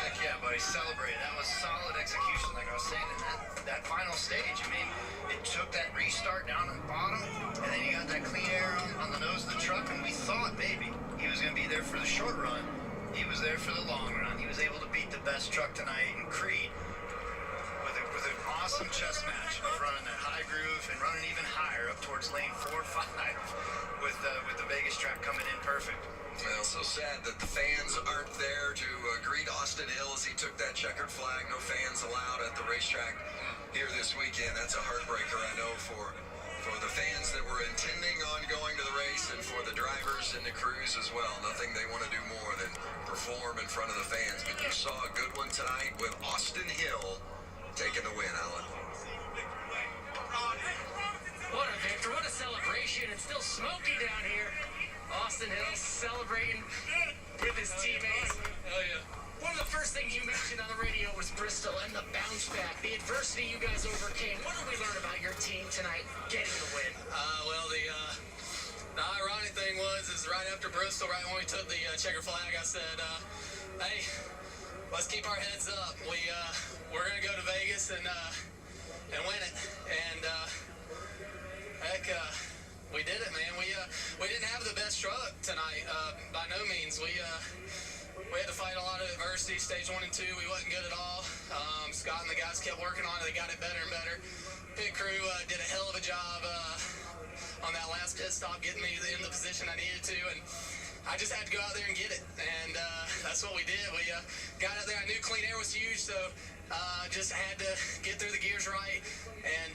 Heck yeah, buddy. Celebrate. That was solid execution, like I was saying, in that final stage. I mean, it took that restart down on the bottom, and then you got that clean air on the nose of the truck, and we thought maybe he was going to be there for the short run. He was there for the long run. He was able to beat the best truck tonight in Creed with an awesome chess match of running that high groove and running even higher up towards lane 4 or 5 with the Vegas track coming in perfect. Well, so sad that the fans aren't there to greet Austin Hill as he took that checkered flag. No fans allowed at the racetrack here this weekend. That's a heartbreaker, I know, for the fans that were intending on going to the race and for the drivers and the crews as well. Nothing they want to do more than perform in front of the fans. But you saw a good one tonight with Austin Hill taking the win, Alan. What a victory, what a celebration. It's still smoky down here. Austin Hill celebrating with his teammates. Oh, yeah. One of the first things you mentioned on the radio was Bristol and the bounce back, the adversity you guys overcame. What did we learn about your team tonight getting the win? Well, the ironic thing is right after Bristol, right when we took the checker flag, I said, hey, let's keep our heads up. We're going to go to Vegas and win it. And, we did it, man. We didn't have the best truck tonight, by no means. We had to fight a lot of adversity. Stage 1 and 2, we wasn't good at all. Scott and the guys kept working on it. They got it better and better. Pit crew did a hell of a job on that last pit stop, getting me in the position I needed to, and I just had to go out there and get it. And that's what we did. We got out there. I knew clean air was huge, so just had to get through the gears right and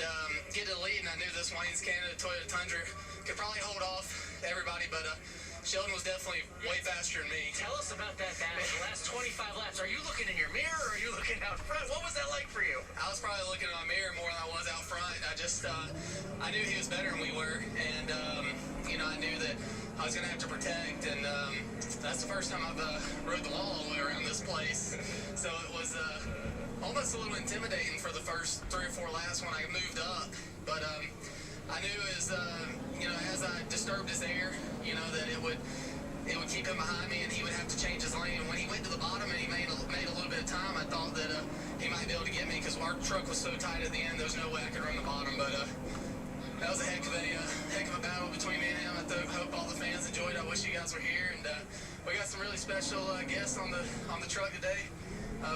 get to the lead. And I knew this Wayne's Canada Toyota Tundra could probably hold off everybody, but Sheldon was definitely way faster than me. Tell us about that battle. The last 25 laps. Are you looking in your mirror or are you looking out front? What was that like for you? I was probably looking in my mirror more than I was out front. I knew he was better than we were, and I knew that I was going to have to protect, and that's the first time I've rode the wall all the way around this place. So it was almost a little intimidating for the first 3 or 4 laps when I moved up, but I knew as I disturbed his air, that it would keep him behind me and he would have to change his lane. And when he went to the bottom and he made a little bit of time, I thought that he might be able to get me because our truck was so tight at the end, there was no way I could run the bottom. But that was a heck of a battle between me and him. I hope all the fans enjoyed it. I wish you guys were here, and we got some really special guests on the truck today.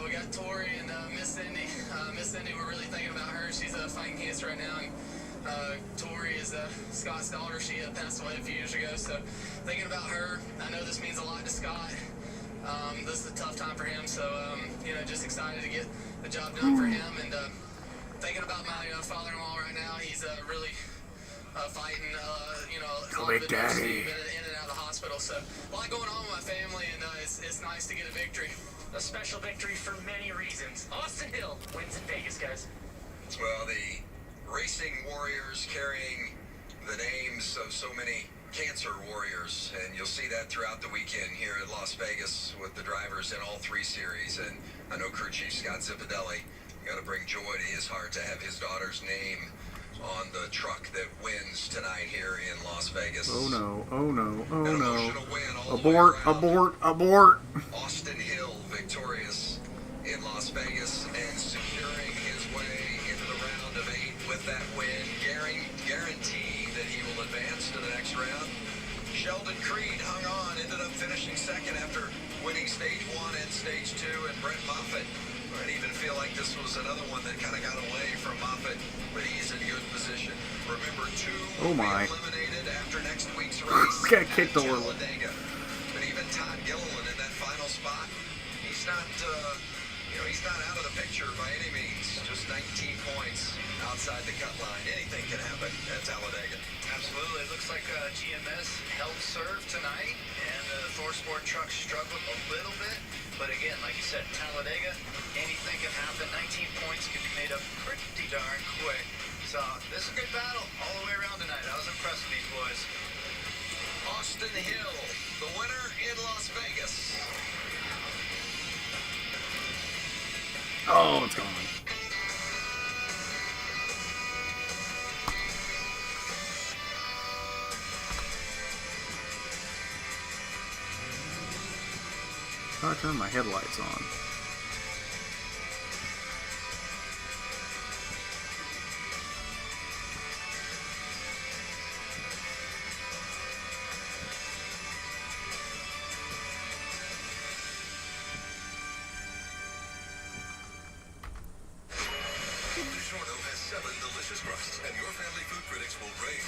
We got Tori and Miss Cindy. Miss Cindy, we're really thinking about her. She's fighting cancer right now, and Tori is Scott's daughter. She passed away a few years ago, so thinking about her. I know this means a lot to Scott. This is a tough time for him, so just excited to get the job done for him, and thinking about my father-in-law right now. He's really fighting, Go Big Daddy. Been in and out of the hospital, so a lot going on with my family, and it's nice to get a victory. A special victory for many reasons. Austin Hill wins in Vegas, guys. Well, the racing warriors carrying the names of so many cancer warriors, and you'll see that throughout the weekend here at Las Vegas with the drivers in all 3 series. And I know crew chief Scott Zipadelli got to bring joy to his heart to have his daughter's name on the truck that wins tonight here in Las Vegas. Oh no, oh no, oh An no. emotional win all the Abort, way around. abort, abort. Austin Hill victorious in Las Vegas and securing his way into the round of 8 with that win, guaranteeing that he will advance to the next round. Sheldon Creed hung on, ended up finishing second after winning stage 1 and stage 2, and Brett Moffitt. I didn't even feel like this was another one that kind of got away from Moffitt, but he's in good position. Remember, 2 will be eliminated after next week's race. Got kicked a little. Talladega. But even Todd Gilliland in that final spot, he's not, he's not out of the picture by any means. Just 19 points outside the cut line. Anything can happen at Talladega. Absolutely. It looks like GMS held serve tonight, and the ThorSport truck struggled a little bit. But again, like you said, Talladega, anything can happen. 19 points can be made up pretty darn quick. So this is a good battle all the way around tonight. I was impressed with these boys. Austin Hill, the winner in Las Vegas. Oh, it's gone. I turn my headlights on. DiGiorno has 7 delicious crusts, and your family food critics will rave.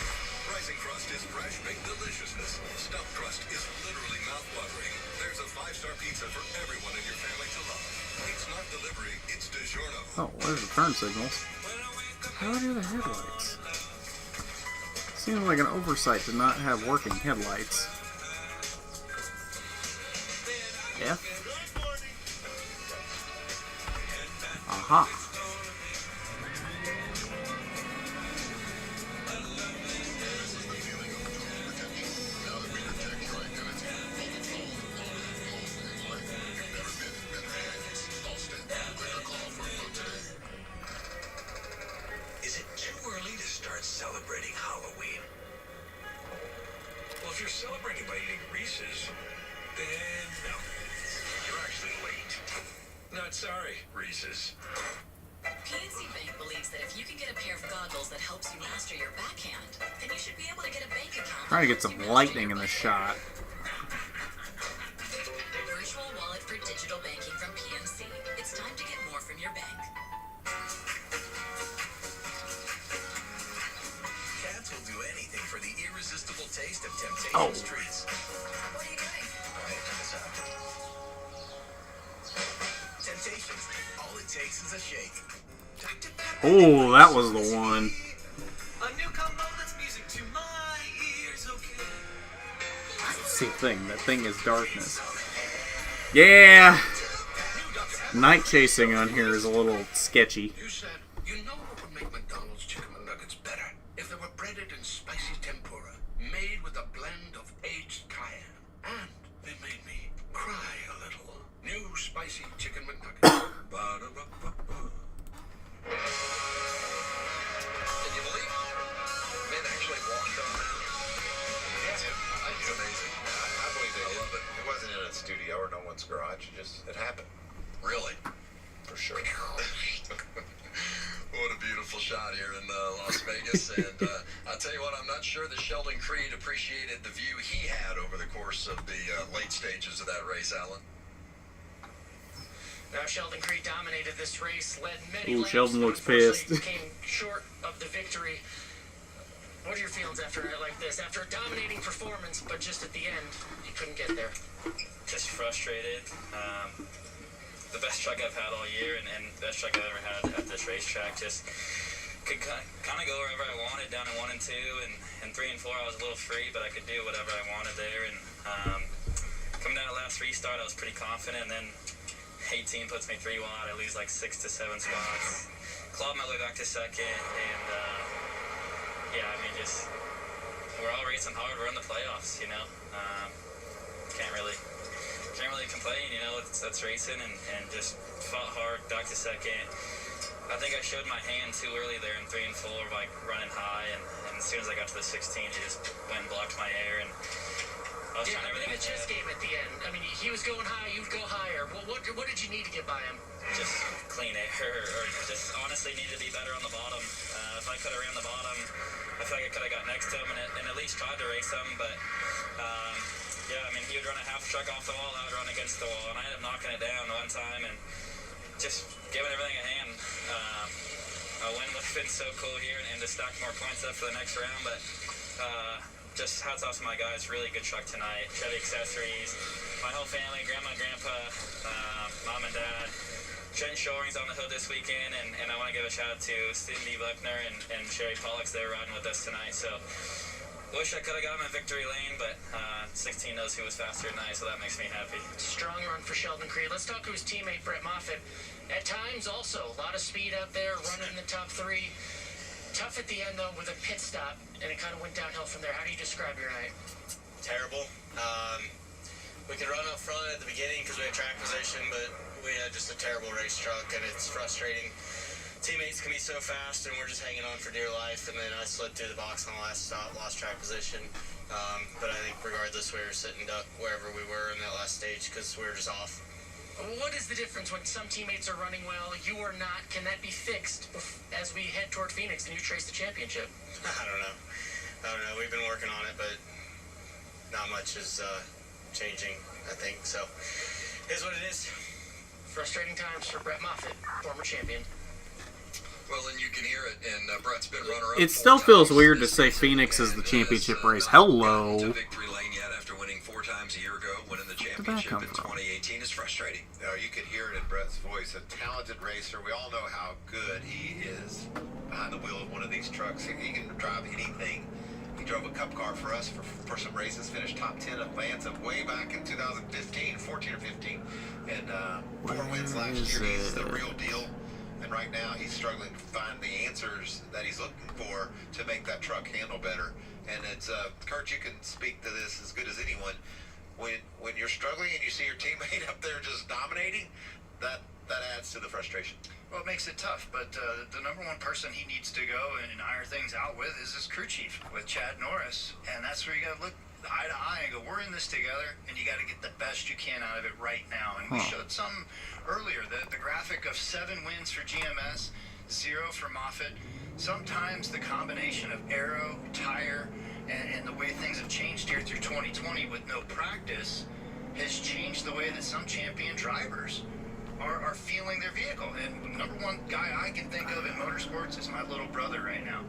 Rising crust is fresh baked deliciousness. Stuffed crust is literally mouth-watering. There's a 5-star pizza for everyone in your family to love. It's not delivery, it's DiGiorno. Oh, where's the turn signals? How do the headlights? Seems like an oversight to not have working headlights. F? Aha. Is it too early to start celebrating Halloween? Well, if you're celebrating by eating Reese's, then no. You're actually late. Not sorry, Reese's. PNC Bank believes that if you can get a pair of goggles that helps you master your backhand, then you should be able to get a bank account. Trying to get some lightning in the shot. Virtual wallet for digital banking from PNC. It's time to get more from your bank. Cats will do anything for the irresistible taste of Temptation Treats. What are you doing? All right, check this out. Temptations. All it takes is a shake. Oh, that was the one. A new combo that's music to my ears, okay? See, that thing is darkness. Yeah! Night chasing on here is a little sketchy. You said, you know what would make McDonald's Chicken McNuggets better? If they were breaded in spicy tempura, made with a blend of aged cayenne. And they made me cry a little. New spicy Chicken McNuggets. Ba-da-ba-ba-ba. Can you believe men actually walked on that? It's amazing. I believe they did. love it. It wasn't in a studio or no one's garage. It happened. Really? For sure. What a beautiful shot here in Las Vegas. And I'll tell you what, I'm not sure that Sheldon Creed appreciated the view he had over the course course of the late stages of that race, Alan. Now Sheldon Creed dominated this race, led many Ooh, laps, Sheldon but looks pissed. unfortunately came short of the victory. What are your feelings after a night like this? After a dominating performance, but just at the end, you couldn't get there. Just frustrated. The best truck I've had all year, and the best truck I've ever had at this racetrack. Just could kind of go wherever I wanted down in 1 and 2, and 3 and 4 I was a little free, but I could do whatever I wanted there. And coming down to last restart, I was pretty confident, and then 18 puts me 3 wide. I lose like 6 to 7 spots. Clawed my way back to second, and yeah, I mean, just we're all racing hard. We're in the playoffs, you know. Can't really complain, you know. That's racing, and just fought hard, back to second. I think I showed my hand too early there in 3 and 4, like running high, and as soon as I got to the 16, he just went and blocked my air, and I was trying everything. In a chess game at the end, I mean, he was going high, you'd go higher. What did you need to get by him? Just clean air, or just honestly need to be better on the bottom. If I could have ran the bottom, I feel like I could have got next to him and at least tried to race him, but yeah, I mean, he would run a half truck off the wall, I would run against the wall, and I ended up knocking it down one time and just giving everything a hand. A win would have been so cool here and to stack more points up for the next round, but just hats off to my guys. Really good truck tonight. Chevy Accessories, my whole family, grandma, grandpa, mom and dad. Trent Shoring's on the hood this weekend, and I want to give a shout out to Cindy Buckner and Sherry Pollux. They're riding with us tonight, so wish I could have got him in victory lane, but 16 knows who was faster tonight, so that makes me happy. Strong run for Sheldon Creed. Let's talk to his teammate, Brett Moffitt. At times, also, a lot of speed out there, running in the top 3. Tough at the end, though, with a pit stop, and it kind of went downhill from there. How do you describe your night? Terrible. We could run up front at the beginning because we had track position, but we had just a terrible race truck, and it's frustrating. Teammates can be so fast, and we're just hanging on for dear life, and then I slid through the box on the last stop, lost track position. But I think regardless, we were sitting duck wherever we were in that last stage because we were just off. What is the difference when some teammates are running well, you are not? Can that be fixed as we head toward Phoenix and you trace the championship? I don't know. We've been working on it, but not much is changing, I think. So, it is what it is. Frustrating times for Brett Moffitt, former champion. Well, and you can hear it, and Brett's been runner-up. It still feels weird to say Phoenix is the championship race. Hello. To victory lane yet after winning 4 times a year ago, winning the championship in 2018 is frustrating. You could hear it in Brett's voice. A talented racer. We all know how good he is behind the wheel of one of these trucks. He can drive anything. He drove a cup car for us for some races, finished top 10 at Atlanta way back in 2015, 14 or 15. And 4 wins last year. He's the real deal. And right now, he's struggling to find the answers that he's looking for to make that truck handle better. And it's, Kurt, you can speak to this as good as anyone. When you're struggling and you see your teammate up there just dominating, that adds to the frustration. Well, it makes it tough, but the number one person he needs to go and iron things out with is his crew chief, with Chad Norris. And that's where you got to look eye to eye and go, we're in this together, and you got to get the best you can out of it right now. And we showed some earlier, the graphic of 7 wins for GMS, 0 for Moffitt. Sometimes the combination of aero, tire, and the way things have changed here through 2020 with no practice has changed the way that some champion drivers are feeling their vehicle. And the number one guy I can think of in motorsports is my little brother right now.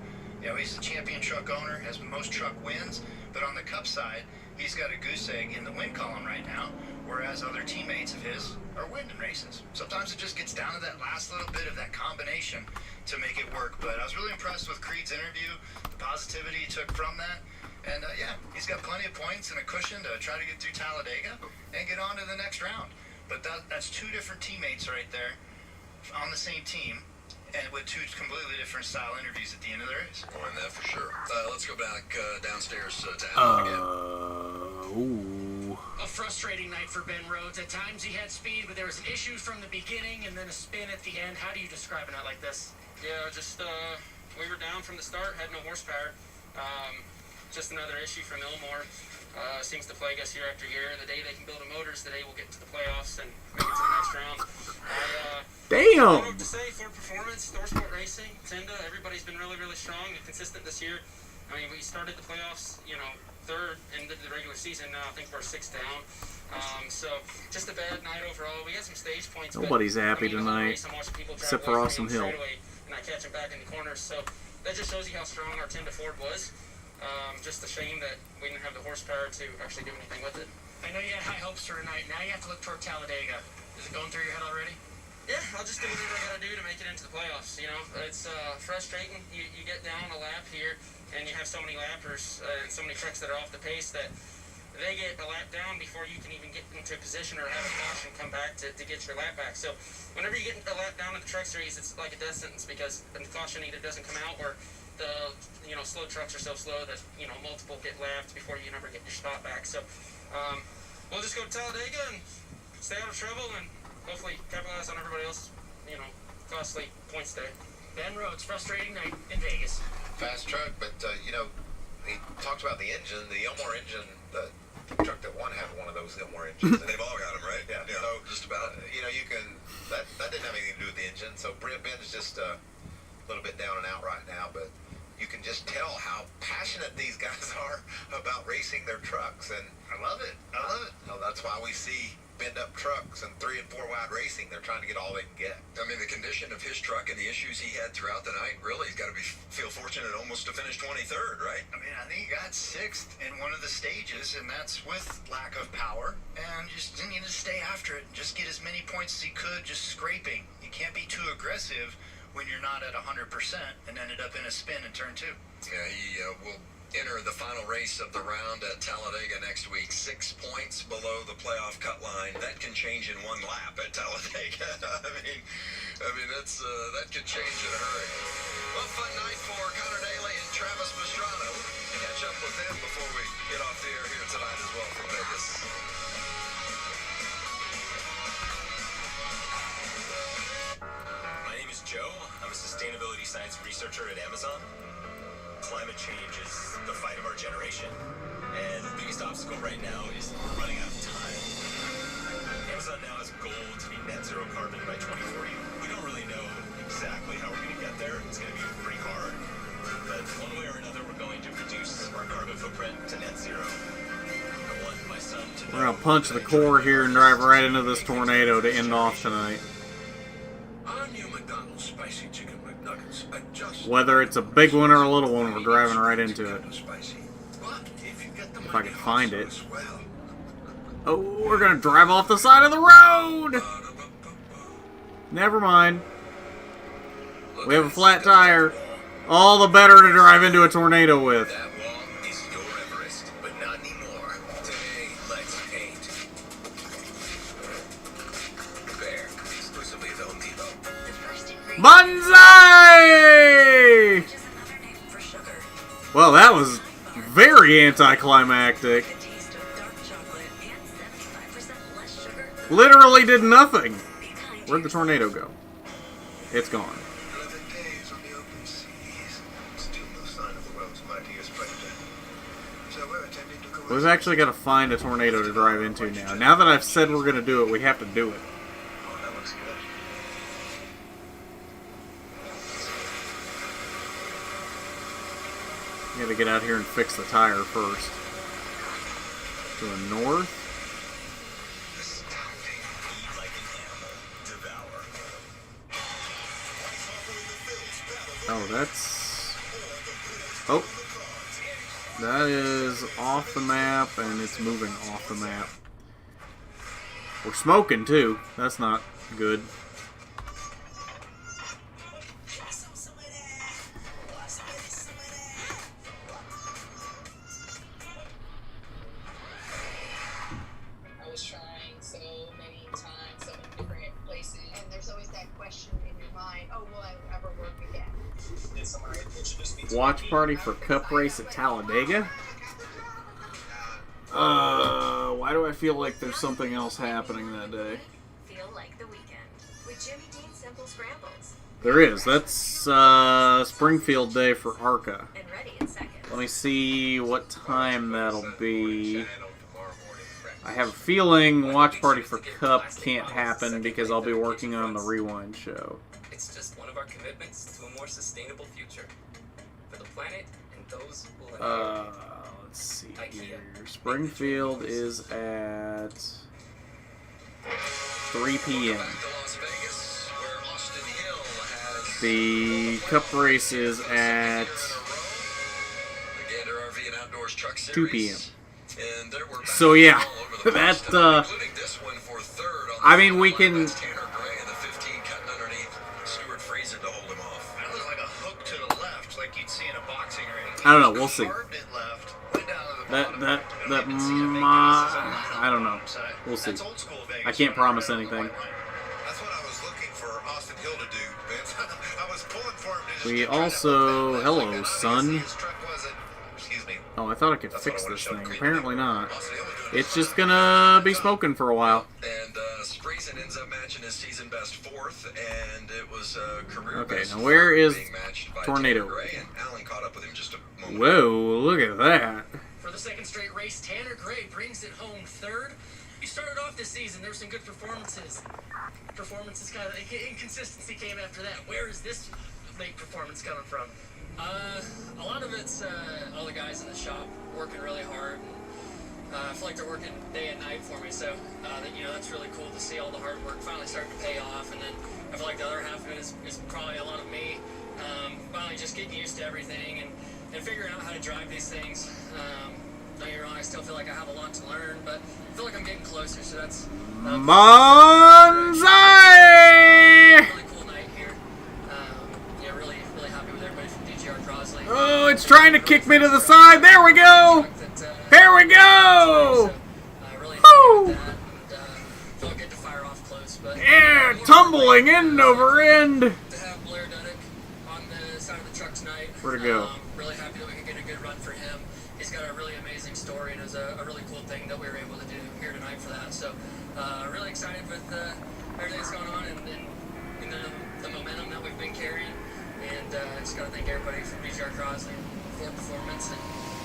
You know, he's a champion truck owner, has most truck wins, but on the Cup side, he's got a goose egg in the win column right now, whereas other teammates of his are winning races. Sometimes it just gets down to that last little bit of that combination to make it work. But I was really impressed with Creed's interview, the positivity he took from that. And yeah, he's got plenty of points and a cushion to try to get through Talladega and get on to the next round. But that's 2 different teammates right there on the same team, and with 2 completely different style interviews at the end of the race. Oh, and that for sure. Let's go back downstairs to Alan again. A frustrating night for Ben Rhodes. At times he had speed, but there was an issue from the beginning and then a spin at the end. How do you describe a night like this? Yeah, just we were down from the start, had no horsepower. Just another issue from Illmore. Seems to plague us year after year. The day they can build a motor is the day we'll get to the playoffs and make it to the next round. Damn! I don't know what to say. Ford Performance, Thorsport Racing, Tenda, everybody's been really, really strong and consistent this year. I mean, we started the playoffs, third into the regular season now. I think we're 6 down. So just a bad night overall. We got some stage points. Nobody's happy the whole tonight, race, I'm watching people drive except for away Awesome from me on Hill. straightaway, and I catch them back in the corners. So that just shows you how strong our 10 to Ford was. Just a shame that we didn't have the horsepower to actually do anything with it. I know you had high hopes for tonight. Now you have to look toward Talladega. Is it going through your head already? Yeah, I'll just do whatever I gotta do to make it into the playoffs. You know, it's frustrating. You get down a lap here, and you have so many lappers and so many trucks that are off the pace that they get a lap down before you can even get into position or have a caution come back to get your lap back. So whenever you get a lap down in the truck series, it's like a death sentence because the caution either doesn't come out or the slow trucks are so slow that multiple get lapped before you never get your spot back. So we'll just go to Talladega and stay out of trouble and hopefully capitalize on everybody else's costly points day. Ben Rhodes, frustrating night in Vegas. Fast truck, but he talked about the engine, the Elmore engine, the truck that won had one of those Elmore engines. They've all got them, right? Yeah. So just about. You can that didn't have anything to do with the engine. So Ben's just a little bit down and out right now, but you can just tell how passionate these guys are about racing their trucks, and I love it. That's why we see bend up trucks and 3 and 4 wide racing. They're trying to get all they can get. I mean, the condition of his truck and the issues he had throughout the night, really, he's got to feel fortunate almost to finish 23rd, right? I mean, I think he got 6th in one of the stages, and that's with lack of power. And just didn't need to stay after it and just get as many points as he could, just scraping. You can't be too aggressive when you're not at 100% and ended up in a spin in turn 2. Yeah, he will enter the final race of the round at Talladega next week. 6 points below the playoff cut line. That can change in 1 lap at Talladega. I mean that's that could change in a hurry. Well, fun night for Connor Daly and Travis Pastrana. Catch up with them before we get off the air here tonight as well from Vegas. My name is Joe. I'm a sustainability science researcher at Amazon. Climate change is the fight of our generation, and the biggest obstacle right now is running out of time. Amazon now has a goal to be net zero carbon by 2040. We don't really know exactly how we're going to get there. It's going to be pretty hard, but one way or another, we're going to reduce our carbon footprint to net zero. I want my son to know. We're gonna punch the core here and drive right into this tornado to end off tonight. On your McDonald's spicy chicken McNuggets, adjust. Whether it's a big one or a little one, we're driving right into it. If I can find it. Oh, we're gonna drive off the side of the road! Never mind. We have a flat tire. All the better to drive into a tornado with. That wall is your Everest, but not anymore. Today, let's paint. Bear, exclusively at Home Depot. Banzai! Well, that was very anticlimactic. Literally did nothing. Where'd the tornado go? It's gone. 11 days on the open seas. Still no sign of the world's mightiest predator. So we're attending to We've actually got to find a tornado to drive into now. Now that I've said we're going to do it, we have to do it. Oh, that looks good. You got to get out here and fix the tire first. To the north. Oh, that's... Oh. That is off the map, and it's moving off the map. We're smoking, too. That's not good. I was trying so many times, so many different places. And there's always that question in your mind, oh, will I ever work again? Watch party for Cup Race at Talladega? Why do I feel like there's something else happening that day? Feel like the weekend with Jimmy Dean Simple Scrambles. There is. That's Springfield Day for ARCA. And ready in seconds. Let me see what time that'll be. I have a feeling Watch Party for Cup can't happen because I'll be working on the Rewind show. It's just one of our commitments to a more sustainable future for the planet and those who will inherit. Let's Let's see here. Springfield is at 3 p.m. The Cup race is at 2 p.m. So yeah, that I mean, we can. I don't know. We'll see. I don't know. We'll see. I can't promise anything. That's what I was looking for Austin Hill to do, Vince. I was pulling for him to We also, hello, son. Oh, I thought I could fix this thing. Apparently not. It's just gonna be smoking for a while. And Spreezen ends up matching his season best 4th, and it was a career Okay, best now where is being matched by Tornado? Tanner Gray, and Alan caught up with him just a moment. Whoa, look at that. For the second straight race, Tanner Gray brings it home 3rd. You started off this season, there were some good performances. Kind of inconsistency came after that. Where is this late performance coming from? A lot of it's all the guys in the shop working really hard. I feel like they're working day and night for me, so that's really cool to see all the hard work finally starting to pay off. And then I feel like the other half of it is probably a lot of me finally just getting used to everything and figuring out how to drive these things. Don't get me wrong, I still feel like I have a lot to learn, but I feel like I'm getting closer, so that's Monzai! really cool night here. Really, really happy with everybody from DGR Crosley. Oh, it's trying to kick me to the side. There we go. Here we go. Woo! Yeah, tumbling end over end. To have Blair Duddick on the side of the truck tonight. Where'd it go? Really happy that we could get a good run for him. He's got a really amazing story, and it was a really cool thing that we were able to do here tonight for that. So, really excited with everything that's going on and the momentum that we've been carrying. And just got to thank everybody from BGR Crosley for performance and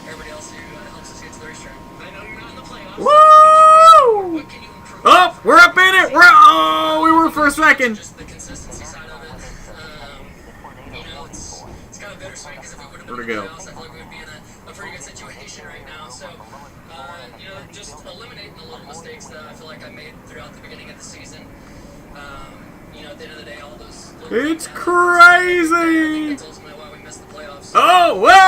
everybody else who helps us get to the racetrack. I know you're not in the playoffs. Woo! What can you improve? Oh, we're up in it. We were for a second. Just the consistency side of it. It's kind of bittersweet because if we would have been in the playoffs, I feel like we would be in a pretty good situation right now. So, just eliminating the little mistakes that I feel like I made throughout the beginning of the season. At the end of the day, all those. It's crazy. That's ultimately why we missed the playoffs. Oh, whoa!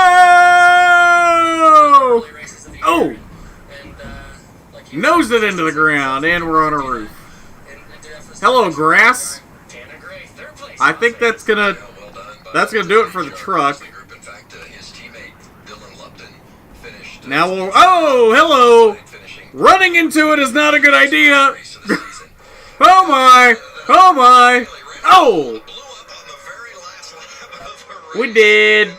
Oh! Nosed it into the ground, and we're on a roof. Hello, grass. I think that's gonna do it for the truck. Now we'll. Oh, hello! Running into it is not a good idea. Oh my! Oh my! Oh! We did.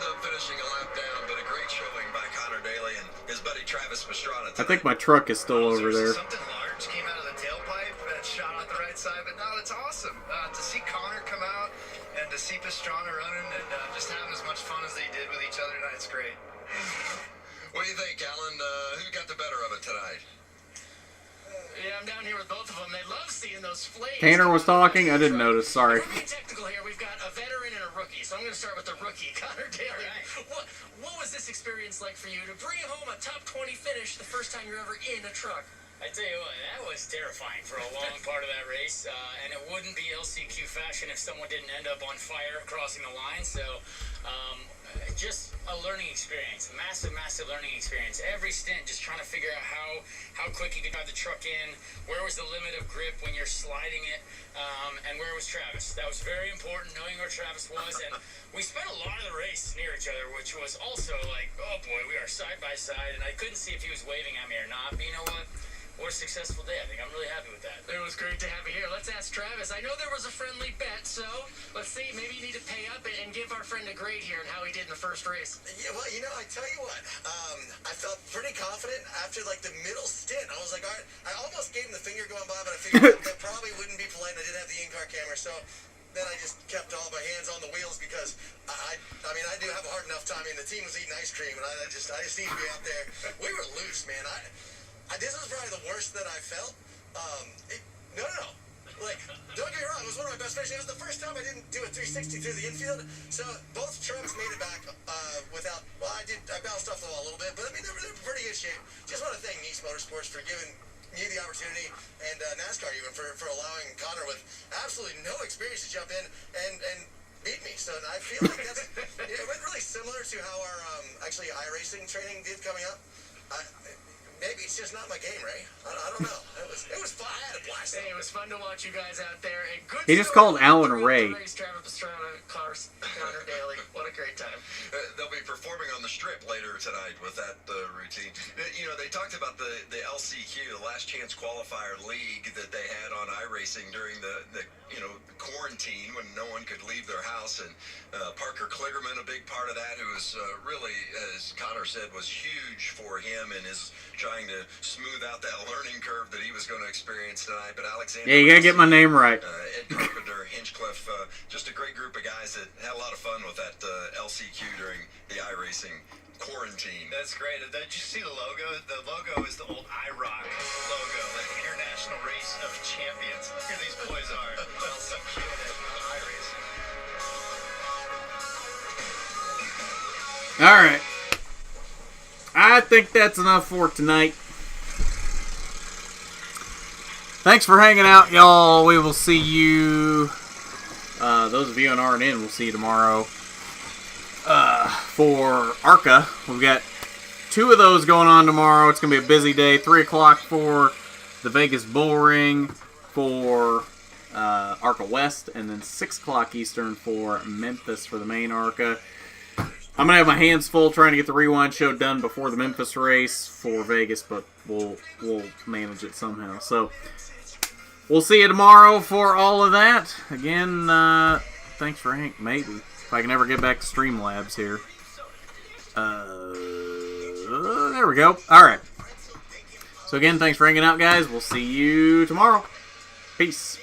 I think my truck is still over there. Something large came out of the tailpipe and shot out the right side, but no, it's awesome. To see Connor come out and to see Pastrana running and just having as much fun as they did with each other tonight, it's great. What do you think, Alan? Who got the better of it tonight? Yeah, I'm down here with both of them. They love seeing those flames. Tanner was talking. I didn't notice. Sorry. We're being technical here. We've got a veteran and a rookie, so I'm going to start with the rookie, Connor Daly. What was this experience like for you to bring home a top 20 finish the first time you're ever in a truck? I tell you what, that was terrifying for a long part of that race, and it wouldn't be LCQ fashion if someone didn't end up on fire crossing the line. So, just a learning experience, massive learning experience. Every stint, just trying to figure out how quick you could drive the truck in, where was the limit of grip when you're sliding it, and where was Travis. That was very important, knowing where Travis was, and we spent a lot of the race near each other, which was also like, oh boy, we are side by side, and I couldn't see if he was waving at me or not, but you know what? What a successful day. I think I'm really happy with that. It was great to have you here. Let's ask Travis. I know there was a friendly bet, so let's see. Maybe you need to pay up and give our friend a grade here and how he did in the first race. Yeah, well, I tell you what, I felt pretty confident after, the middle stint. I was like, all right, I almost gave him the finger going by, but I figured that probably wouldn't be polite. I didn't have the in-car camera, so then I just kept all my hands on the wheels because I do have a hard enough time. The team was eating ice cream, and I just need to be out there. We were loose, man. This was probably the worst that I felt. No. Like, don't get me wrong, it was one of my best finishes. It was the first time I didn't do a 360 through the infield. So both trucks made it back without. Well, I bounced off the wall a little bit, but I mean they were in pretty good shape. Just want to thank Nice Motorsports for giving me the opportunity, and NASCAR even for allowing Connor with absolutely no experience to jump in and beat me. So I feel like that's it went really similar to how our actually iRacing training did coming up. Maybe it's just not my game, Ray. I don't know. It was fun. I had a blast. Hey, it was fun to watch you guys out there. And good He just story called Alan throughout Ray. the race, Travis Pastrana, Connor Daly. What a great time. They'll be performing on the strip later tonight with that routine. You know, they talked about the LCQ, the Last Chance Qualifier League that they had on iRacing during the quarantine when no one could leave their house. And Parker Kligerman, a big part of that, who was really, as Connor said, was huge for him and is trying to smooth out that learning curve that he was going to experience tonight. But Alexander, Yeah, you gotta get my name right. Ed Carpenter, Hinchcliff, just a great group of guys that had a lot of fun with that LCQ during the iRacing quarantine. That's great. Did you see the logo? The logo is the old IROC logo, like the International Race of Champions. Here these boys are. LCQ and iRacing. All right. I think that's enough for tonight. Thanks for hanging out, y'all. We will see you. Those of you on RNN, we'll see you tomorrow. For ARCA, we've got 2 of those going on tomorrow. It's going to be a busy day. 3 o'clock for the Vegas Bull Ring for ARCA West, and then 6 o'clock Eastern for Memphis for the main ARCA. I'm going to have my hands full trying to get the Rewind show done before the Memphis race for Vegas, but we'll manage it somehow. So, we'll see you tomorrow for all of that. Again, thanks for hanging. Maybe. If I can ever get back to Streamlabs here. There we go. Alright. So again, thanks for hanging out, guys. We'll see you tomorrow. Peace.